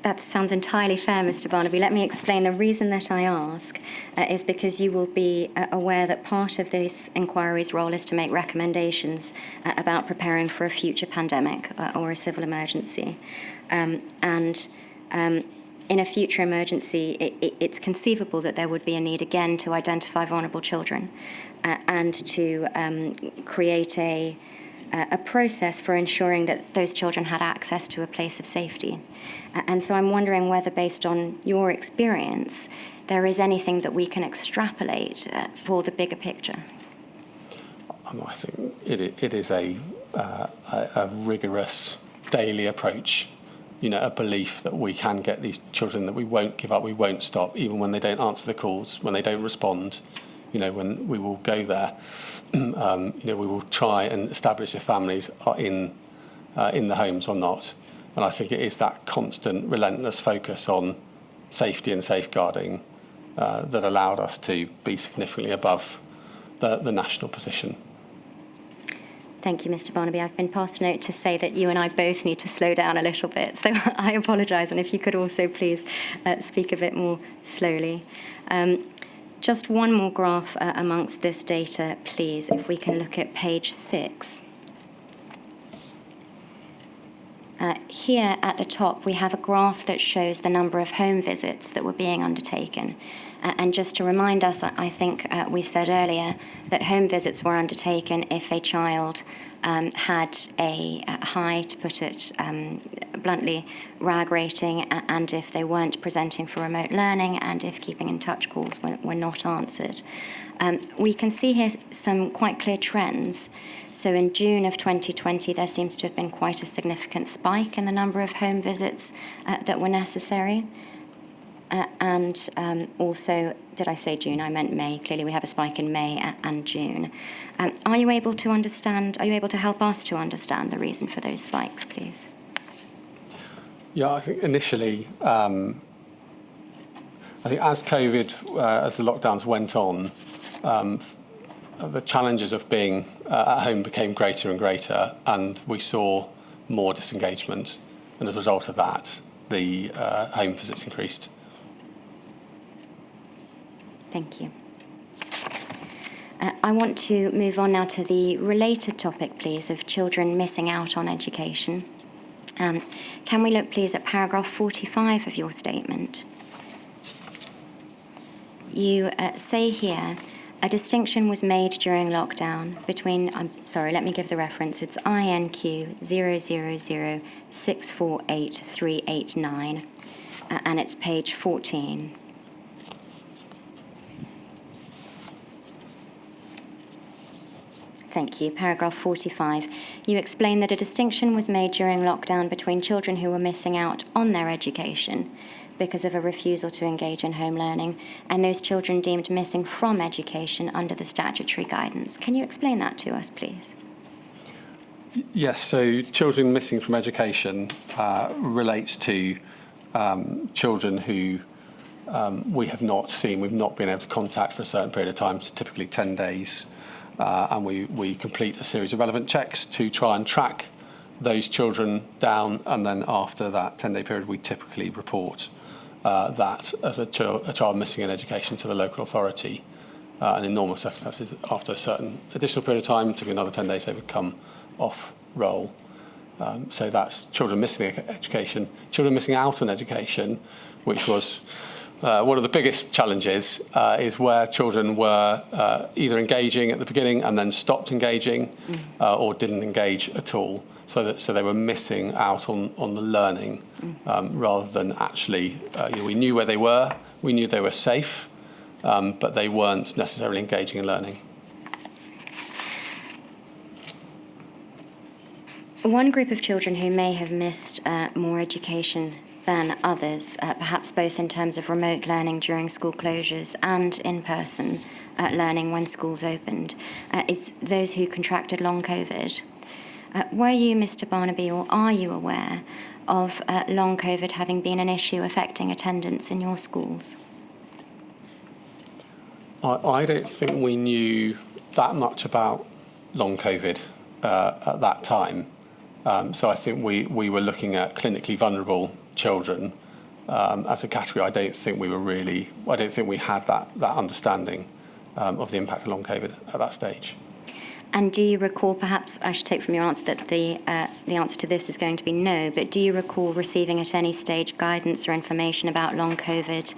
That sounds entirely fair, Mr. Barnaby. Let me explain. The reason that I ask is because you will be aware that part of this inquiry's role is to make recommendations about preparing for a future pandemic or a civil emergency. In a future emergency, it's conceivable that there would be a need again to identify vulnerable children and to create a process for ensuring that those children had access to a place of safety. And so I'm wondering whether, based on your experience, there is anything that we can extrapolate for the bigger picture. I think it is a rigorous daily approach, a belief that we can get these children, that we won't give up, we won't stop, even when they don't answer the calls, when they don't respond, when we will go there. We will try and establish if families are in the homes or not. And I think it is that constant, relentless focus on safety and safeguarding that allowed us to be significantly above the national position. Thank you, Mr. Barnaby. I've been passed a note to say that you and I both need to slow down a little bit, so I apologise. And if you could also please speak a bit more slowly. Just one more graph amongst this data, please, if we can look at page 6. Here at the top, we have a graph that shows the number of home visits that were being undertaken. And just to remind us, I think we said earlier that home visits were undertaken if a child had a high, to put it bluntly, RAG rating, and if they weren't presenting for remote learning, and if keeping in touch calls were not answered. We can see here some quite clear trends. So in June of 2020, there seems to have been quite a significant spike in the number of home visits that were necessary. and also, did I say June? I meant May. Clearly, we have a spike in May and June. Are you able to understand? Are you able to help us to understand the reason for those spikes, please? Yeah, I think initially, I think as COVID, as the lockdowns went on, the challenges of being at home became greater and greater, and we saw more disengagement. And as a result of that, the home visits increased. Thank you. I want to move on now to the related topic, please, of children missing out on education. Can we look, please, at paragraph 45 of your statement? You say here, a distinction was made during lockdown between, let me give the reference, it's INQ 000648389, and it's page 14. Thank you. Paragraph 45. You explain that a distinction was made during lockdown between children who were missing out on their education because of a refusal to engage in home learning and those children deemed missing from education under the statutory guidance. Can you explain that to us, please? Yes, so children missing from education relates to children who we have not seen, we've not been able to contact for a certain period of time, typically 10 days. And we complete a series of relevant checks to try and track those children down, and then after that 10-day period we typically report that as a child missing in education to the local authority, and in normal circumstances after a certain additional period of time, typically another 10 days, they would come off roll. So that's children missing education. Children missing out on education, which was one of the biggest challenges, is where children were either engaging at the beginning and then stopped engaging, or didn't engage at all. So they were missing out on the learning, rather than actually, we knew where they were, we knew they were safe, but they weren't necessarily engaging in learning. One group of children who may have missed more education than others, perhaps both in terms of remote learning during school closures and in-person learning when schools opened, is those who contracted long COVID. Were you, Mr. Barnaby, or are you aware of long COVID having been an issue affecting attendance in your schools? I don't think we knew that much about long COVID at that time. So I think we were looking at clinically vulnerable children as a category. I don't think we had that understanding of the impact of long COVID at that stage. And do you recall, perhaps I should take from your answer that the answer to this is going to be no, but do you recall receiving at any stage guidance or information about long COVID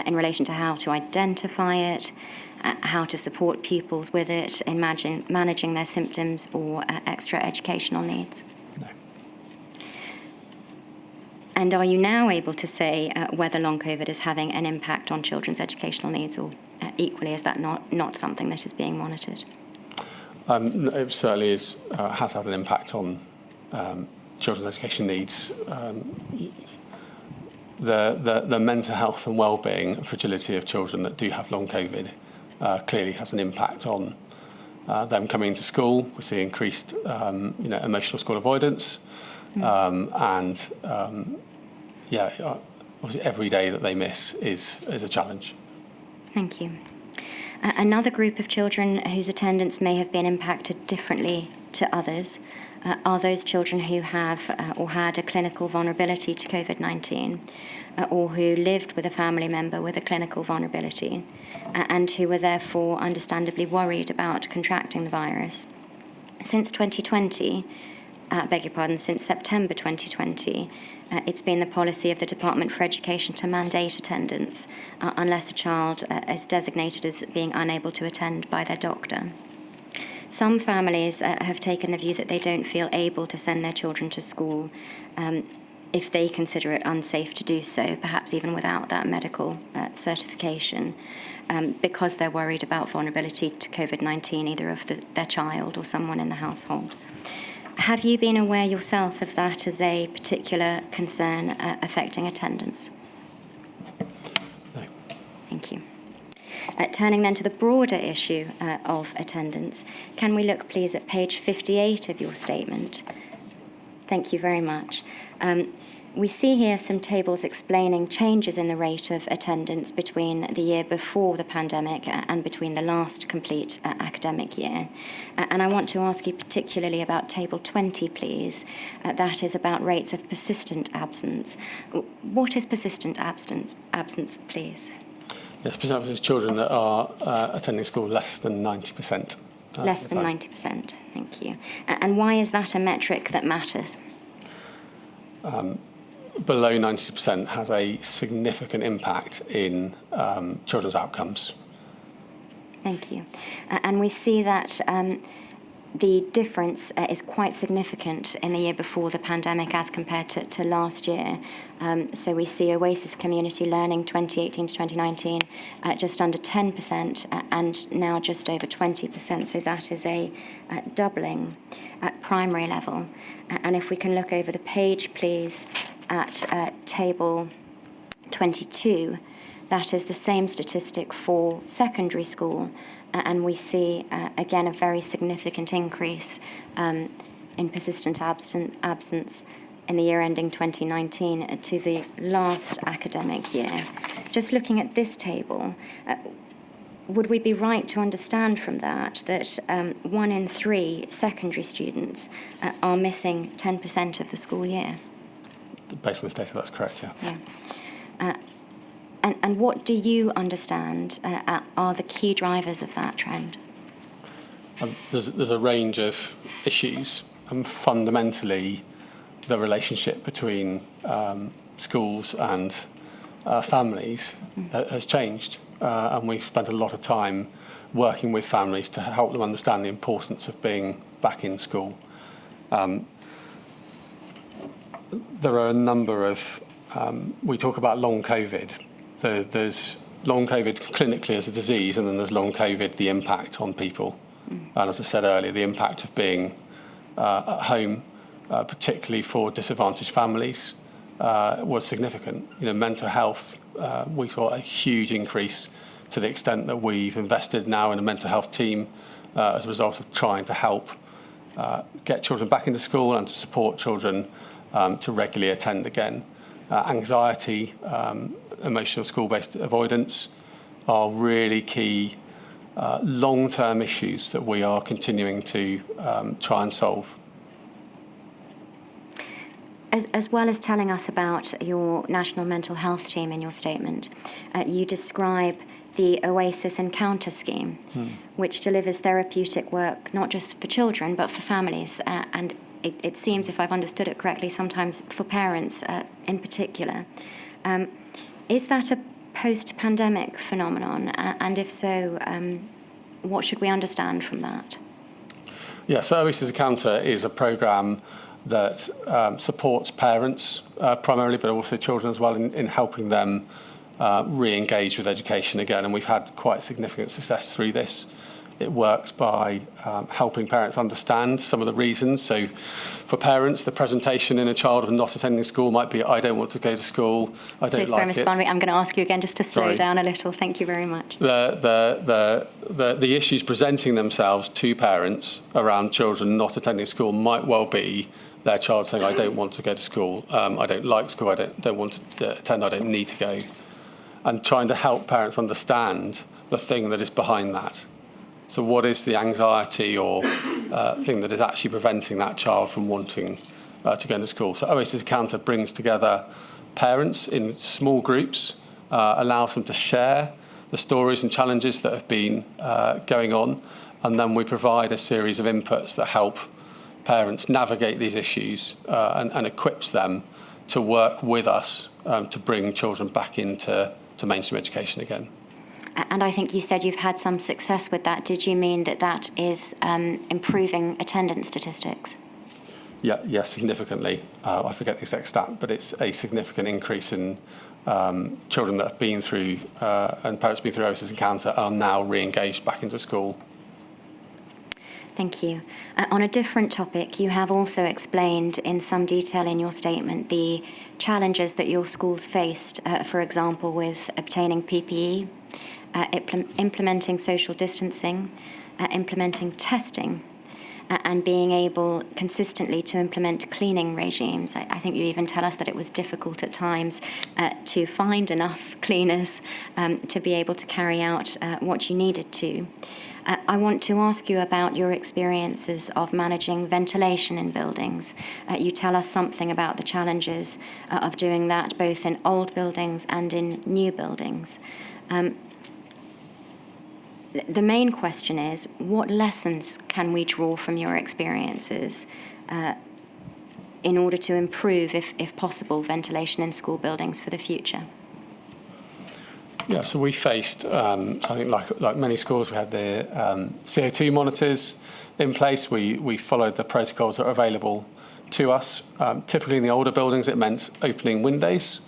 in relation to how to identify it, how to support pupils with it, in managing their symptoms or extra educational needs? No. And are you now able to say whether long COVID is having an impact on children's educational needs, or equally is that not something that is being monitored? It certainly has had an impact on children's education needs. The mental health and well-being and fragility of children that do have long COVID clearly has an impact on them coming into school. We see increased emotional school avoidance, and obviously every day that they miss is a challenge. Thank you. Another group of children whose attendance may have been impacted differently to others are those children who have or had a clinical vulnerability to COVID-19, or who lived with a family member with a clinical vulnerability, and who were therefore understandably worried about contracting the virus. Since 2020, since September 2020, it's been the policy of the Department for Education to mandate attendance unless a child is designated as being unable to attend by their doctor. Some families have taken the view that they don't feel able to send their children to school if they consider it unsafe to do so, perhaps even without that medical certification, because they're worried about vulnerability to COVID-19, either of their child or someone in the household. Have you been aware yourself of that as a particular concern affecting attendance? Thank you. Turning then to the broader issue of attendance, can we look please at page 58 of your statement? Thank you very much. We see here some tables explaining changes in the rate of attendance between the year before the pandemic and between the last complete academic year. And I want to ask you particularly about table 20, please. That is about rates of persistent absence. What is persistent absence, please? Yes, persistent absence is children that are attending school less than 90%. Less than 90%, thank you. And why is that a metric that matters? Below 90% has a significant impact in children's outcomes. Thank you. And we see that the difference is quite significant in the year before the pandemic as compared to last year. So we see Oasis Community Learning 2018 to 2019 just under 10% and now just over 20%. So that is a doubling at primary level. And if we can look over the page, please, at table 22, that is the same statistic for secondary school, and we see again a very significant increase in persistent absence in the year ending 2019 to the last academic year. Just looking at this table, would we be right to understand from that 1 in 3 secondary students are missing 10% of the school year? Based on this data, that's correct, yeah. And what do you understand are the key drivers of that trend? There's a range of issues. Fundamentally, the relationship between schools and families has changed. And we've spent a lot of time working with families to help them understand the importance of being back in school. There are a number of, we talk about long COVID. There's long COVID clinically as a disease, and then there's long COVID, the impact on people. And as I said earlier, the impact of being at home, particularly for disadvantaged families, was significant. You know, mental health, we saw a huge increase to the extent that we've invested now in a mental health team as a result of trying to help get children back into school and to support children to regularly attend again. Anxiety, emotional school-based avoidance are really key long-term issues that we are continuing to try and solve. As well as telling us about your National Mental Health Team in your statement, you describe the Oasis Encounter Scheme, which delivers therapeutic work not just for children but for families, and it seems, if I've understood it correctly, sometimes for parents in particular. Is that a post-pandemic phenomenon? And if so, what should we understand from that? Yeah, so Oasis Encounter is a programme that supports parents primarily, but also children as well, in helping them re-engage with education again. And we've had quite significant success through this. It works by helping parents understand some of the reasons. So for parents, the presentation in a child of not attending school might be, I don't want to go to school, I don't like it. Sorry, Mr. Barnaby, I'm going to ask you again just to slow down a little. Thank you very much. The issues presenting themselves to parents around children not attending school might well be their child saying, I don't want to go to school, I don't like school, I don't want to attend, I don't need to go. And trying to help parents understand the thing that is behind that. So what is the anxiety or thing that is actually preventing that child from wanting to go into school? So Oasis Encounter brings together parents in small groups, allows them to share the stories and challenges that have been going on, and then we provide a series of inputs that help parents navigate these issues and equips them to work with us to bring children back into mainstream education again. And I think you said you've had some success with that. Did you mean that is improving attendance statistics? Yeah, significantly. I forget the exact stat, but it's a significant increase in children that have been through and parents been through Oasis Encounter are now re-engaged back into school. Thank you. On a different topic, you have also explained in some detail in your statement the challenges that your schools faced, for example, with obtaining PPE, implementing social distancing, implementing testing, and being able consistently to implement cleaning regimes. I think you even tell us that it was difficult at times to find enough cleaners to be able to carry out what you needed to. I want to ask you about your experiences of managing ventilation in buildings. You tell us something about the challenges of doing that both in old buildings and in new buildings. The main question is, what lessons can we draw from your experiences in order to improve, if possible, ventilation in school buildings for the future? Yeah, so we faced, I think like many schools, we had the CO2 monitors in place. We followed the protocols that are available to us. Typically in the older buildings, it meant opening windows.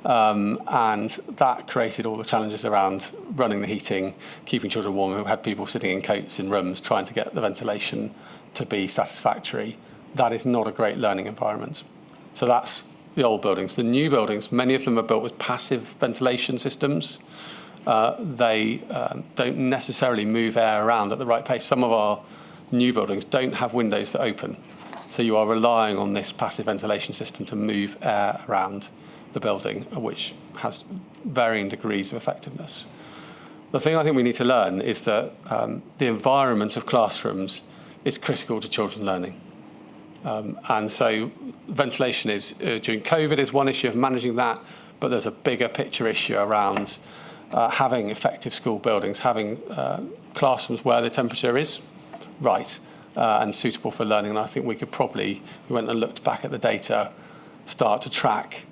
And that created all the challenges around running the heating, keeping children warm. We had people sitting in coats in rooms trying to get the ventilation to be satisfactory. That is not a great learning environment. So that's the old buildings. The new buildings, many of them are built with passive ventilation systems. They don't necessarily move air around at the right pace. Some of our new buildings don't have windows that open. So you are relying on this passive ventilation system to move air around the building, which has varying degrees of effectiveness. The thing I think we need to learn is that the environment of classrooms is critical to children learning. And so ventilation is, during COVID, is one issue of managing that, but there's a bigger picture issue around having effective school buildings, having classrooms where the temperature is right and suitable for learning. And I think we could probably, we went and looked back at the data, start to track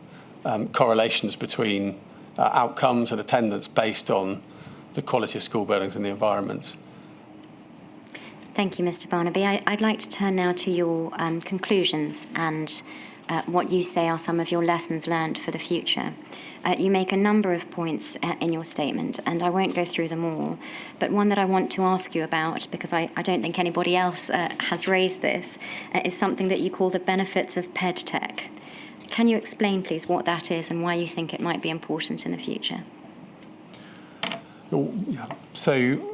correlations between outcomes and attendance based on the quality of school buildings and the environment. Thank you, Mr. Barnaby. I'd like to turn now to your conclusions and what you say are some of your lessons learned for the future. You make a number of points in your statement, and I won't go through them all, but one that I want to ask you about, because I don't think anybody else has raised this, is something that you call the benefits of PedTech. Can you explain, please, what that is and why you think it might be important in the future? So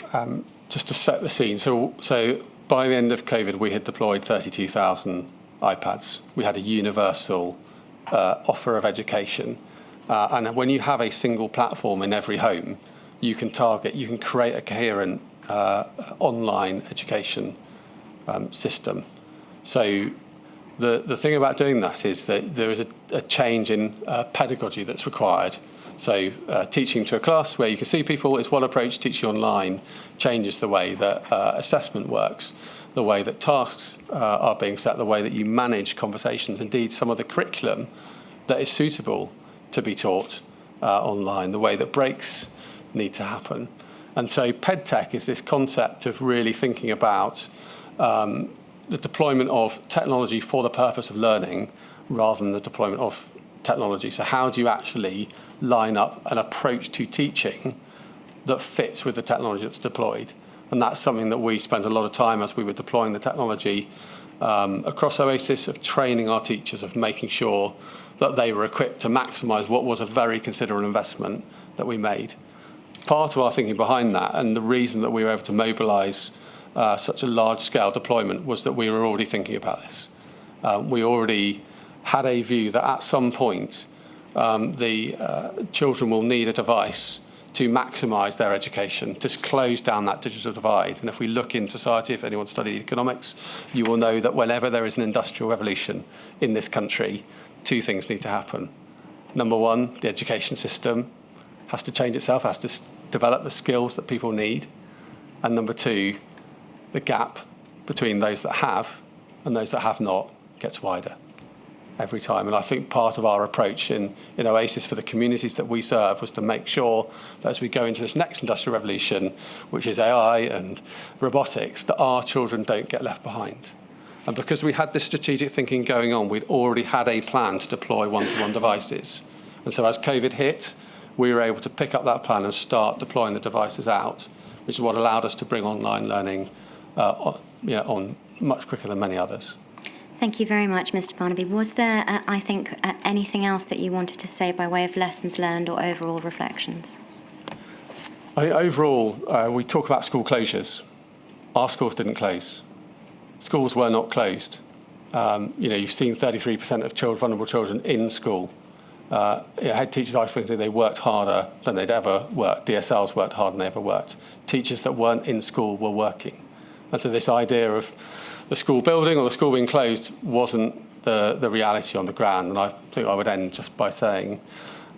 just to set the scene, so by the end of COVID, we had deployed 32,000 iPads. We had a universal offer of education. And when you have a single platform in every home, you can create a coherent online education system. So the thing about doing that is that there is a change in pedagogy that's required. So teaching to a class where you can see people is one approach. Teaching online changes the way that assessment works, the way that tasks are being set, the way that you manage conversations. Indeed, some of the curriculum that is suitable to be taught online, the way that breaks need to happen. And so PedTech is this concept of really thinking about the deployment of technology for the purpose of learning rather than the deployment of technology. So how do you actually line up an approach to teaching that fits with the technology that's deployed? And that's something that we spent a lot of time as we were deploying the technology across Oasis, of training our teachers, of making sure that they were equipped to maximise what was a very considerable investment that we made. Part of our thinking behind that, and the reason that we were able to mobilise such a large-scale deployment, was that we were already thinking about this. We already had a view that at some point the children will need a device to maximise their education, to close down that digital divide. And if we look in society, if anyone studied economics, you will know that whenever there is an industrial revolution in this country, two things need to happen. Number one, the education system has to change itself, has to develop the skills that people need. And number two, the gap between those that have and those that have not gets wider every time. And I think part of our approach in Oasis for the communities that we serve was to make sure that as we go into this next industrial revolution, which is AI and robotics, that our children don't get left behind. And because we had this strategic thinking going on, we'd already had a plan to deploy one-to-one devices. And so as COVID hit, we were able to pick up that plan and start deploying the devices out, which is what allowed us to bring online learning on much quicker than many others. Thank you very much, Mr. Barnaby. Was there, anything else that you wanted to say by way of lessons learned or overall reflections? I think overall, we talk about school closures. Our schools didn't close. Schools were not closed. You've seen 33% of vulnerable children in school. Head teachers I've spoken to, they worked harder than they'd ever worked. DSLs worked harder than they ever worked. Teachers that weren't in school were working. And so this idea of the school building or the school being closed wasn't the reality on the ground. And I think I would end just by saying,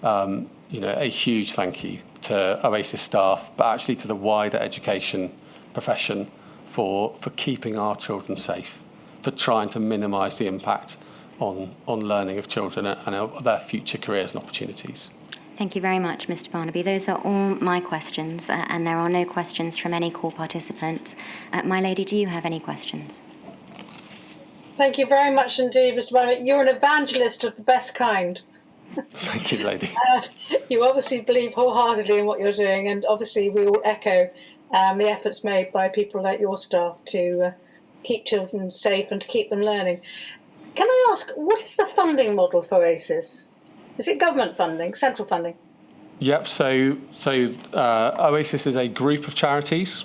a huge thank you to Oasis staff, but actually to the wider education profession for keeping our children safe, for trying to minimise the impact on learning of children and their future careers and opportunities. Thank you very much, Mr. Barnaby. Those are all my questions, and there are no questions from any call participant. My lady, do you have any questions? Thank you very much indeed, Mr. Barnaby. You're an evangelist of the best kind. Thank you, lady. You obviously believe wholeheartedly in what you're doing, and obviously we all echo the efforts made by people like your staff to keep children safe and to keep them learning. Can I ask, what is the funding model for Oasis? Is it government funding, central funding? Yep, so Oasis is a group of charities,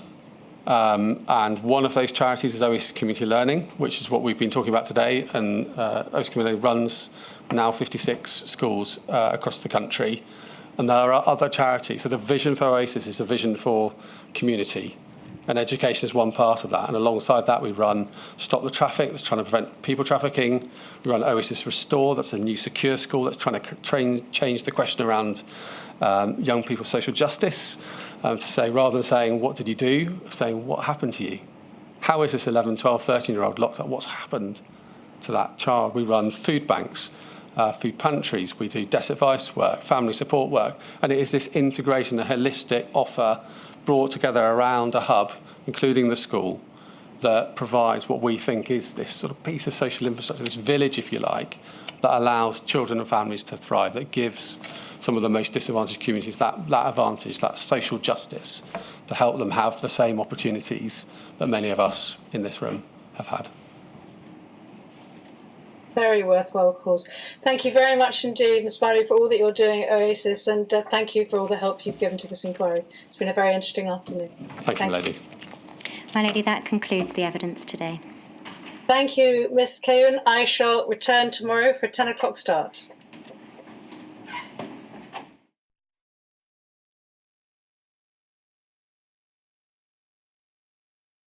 and one of those charities is Oasis Community Learning, which is what we've been talking about today, and Oasis Community Learning runs now 56 schools across the country, and there are other charities. So the vision for Oasis is a vision for community, and education is one part of that. And alongside that, we run Stop the Traffic, that's trying to prevent people trafficking. We run Oasis Restore, that's a new secure school that's trying to change the question around young people's social justice, to say, rather than saying, what did you do, saying, what happened to you? How is this 11, 12, 13-year-old locked up? What's happened to that child? We run food banks, food pantries, we do debt advice work, family support work, and it is this integration, a holistic offer brought together around a hub, including the school, that provides what we think is this sort of piece of social infrastructure, this village, if you like, that allows children and families to thrive, that gives some of the most disadvantaged communities that advantage, that social justice, to help them have the same opportunities that many of us in this room have had. Very worthwhile cause. Thank you very much indeed, Ms. Barry, for all that you're doing at Oasis, and thank you for all the help you've given to this inquiry. It's been a very interesting afternoon. Thank you, lady. My lady, that concludes the evidence today. Thank you, Ms. Keown. I shall return tomorrow for a 10 o'clock start.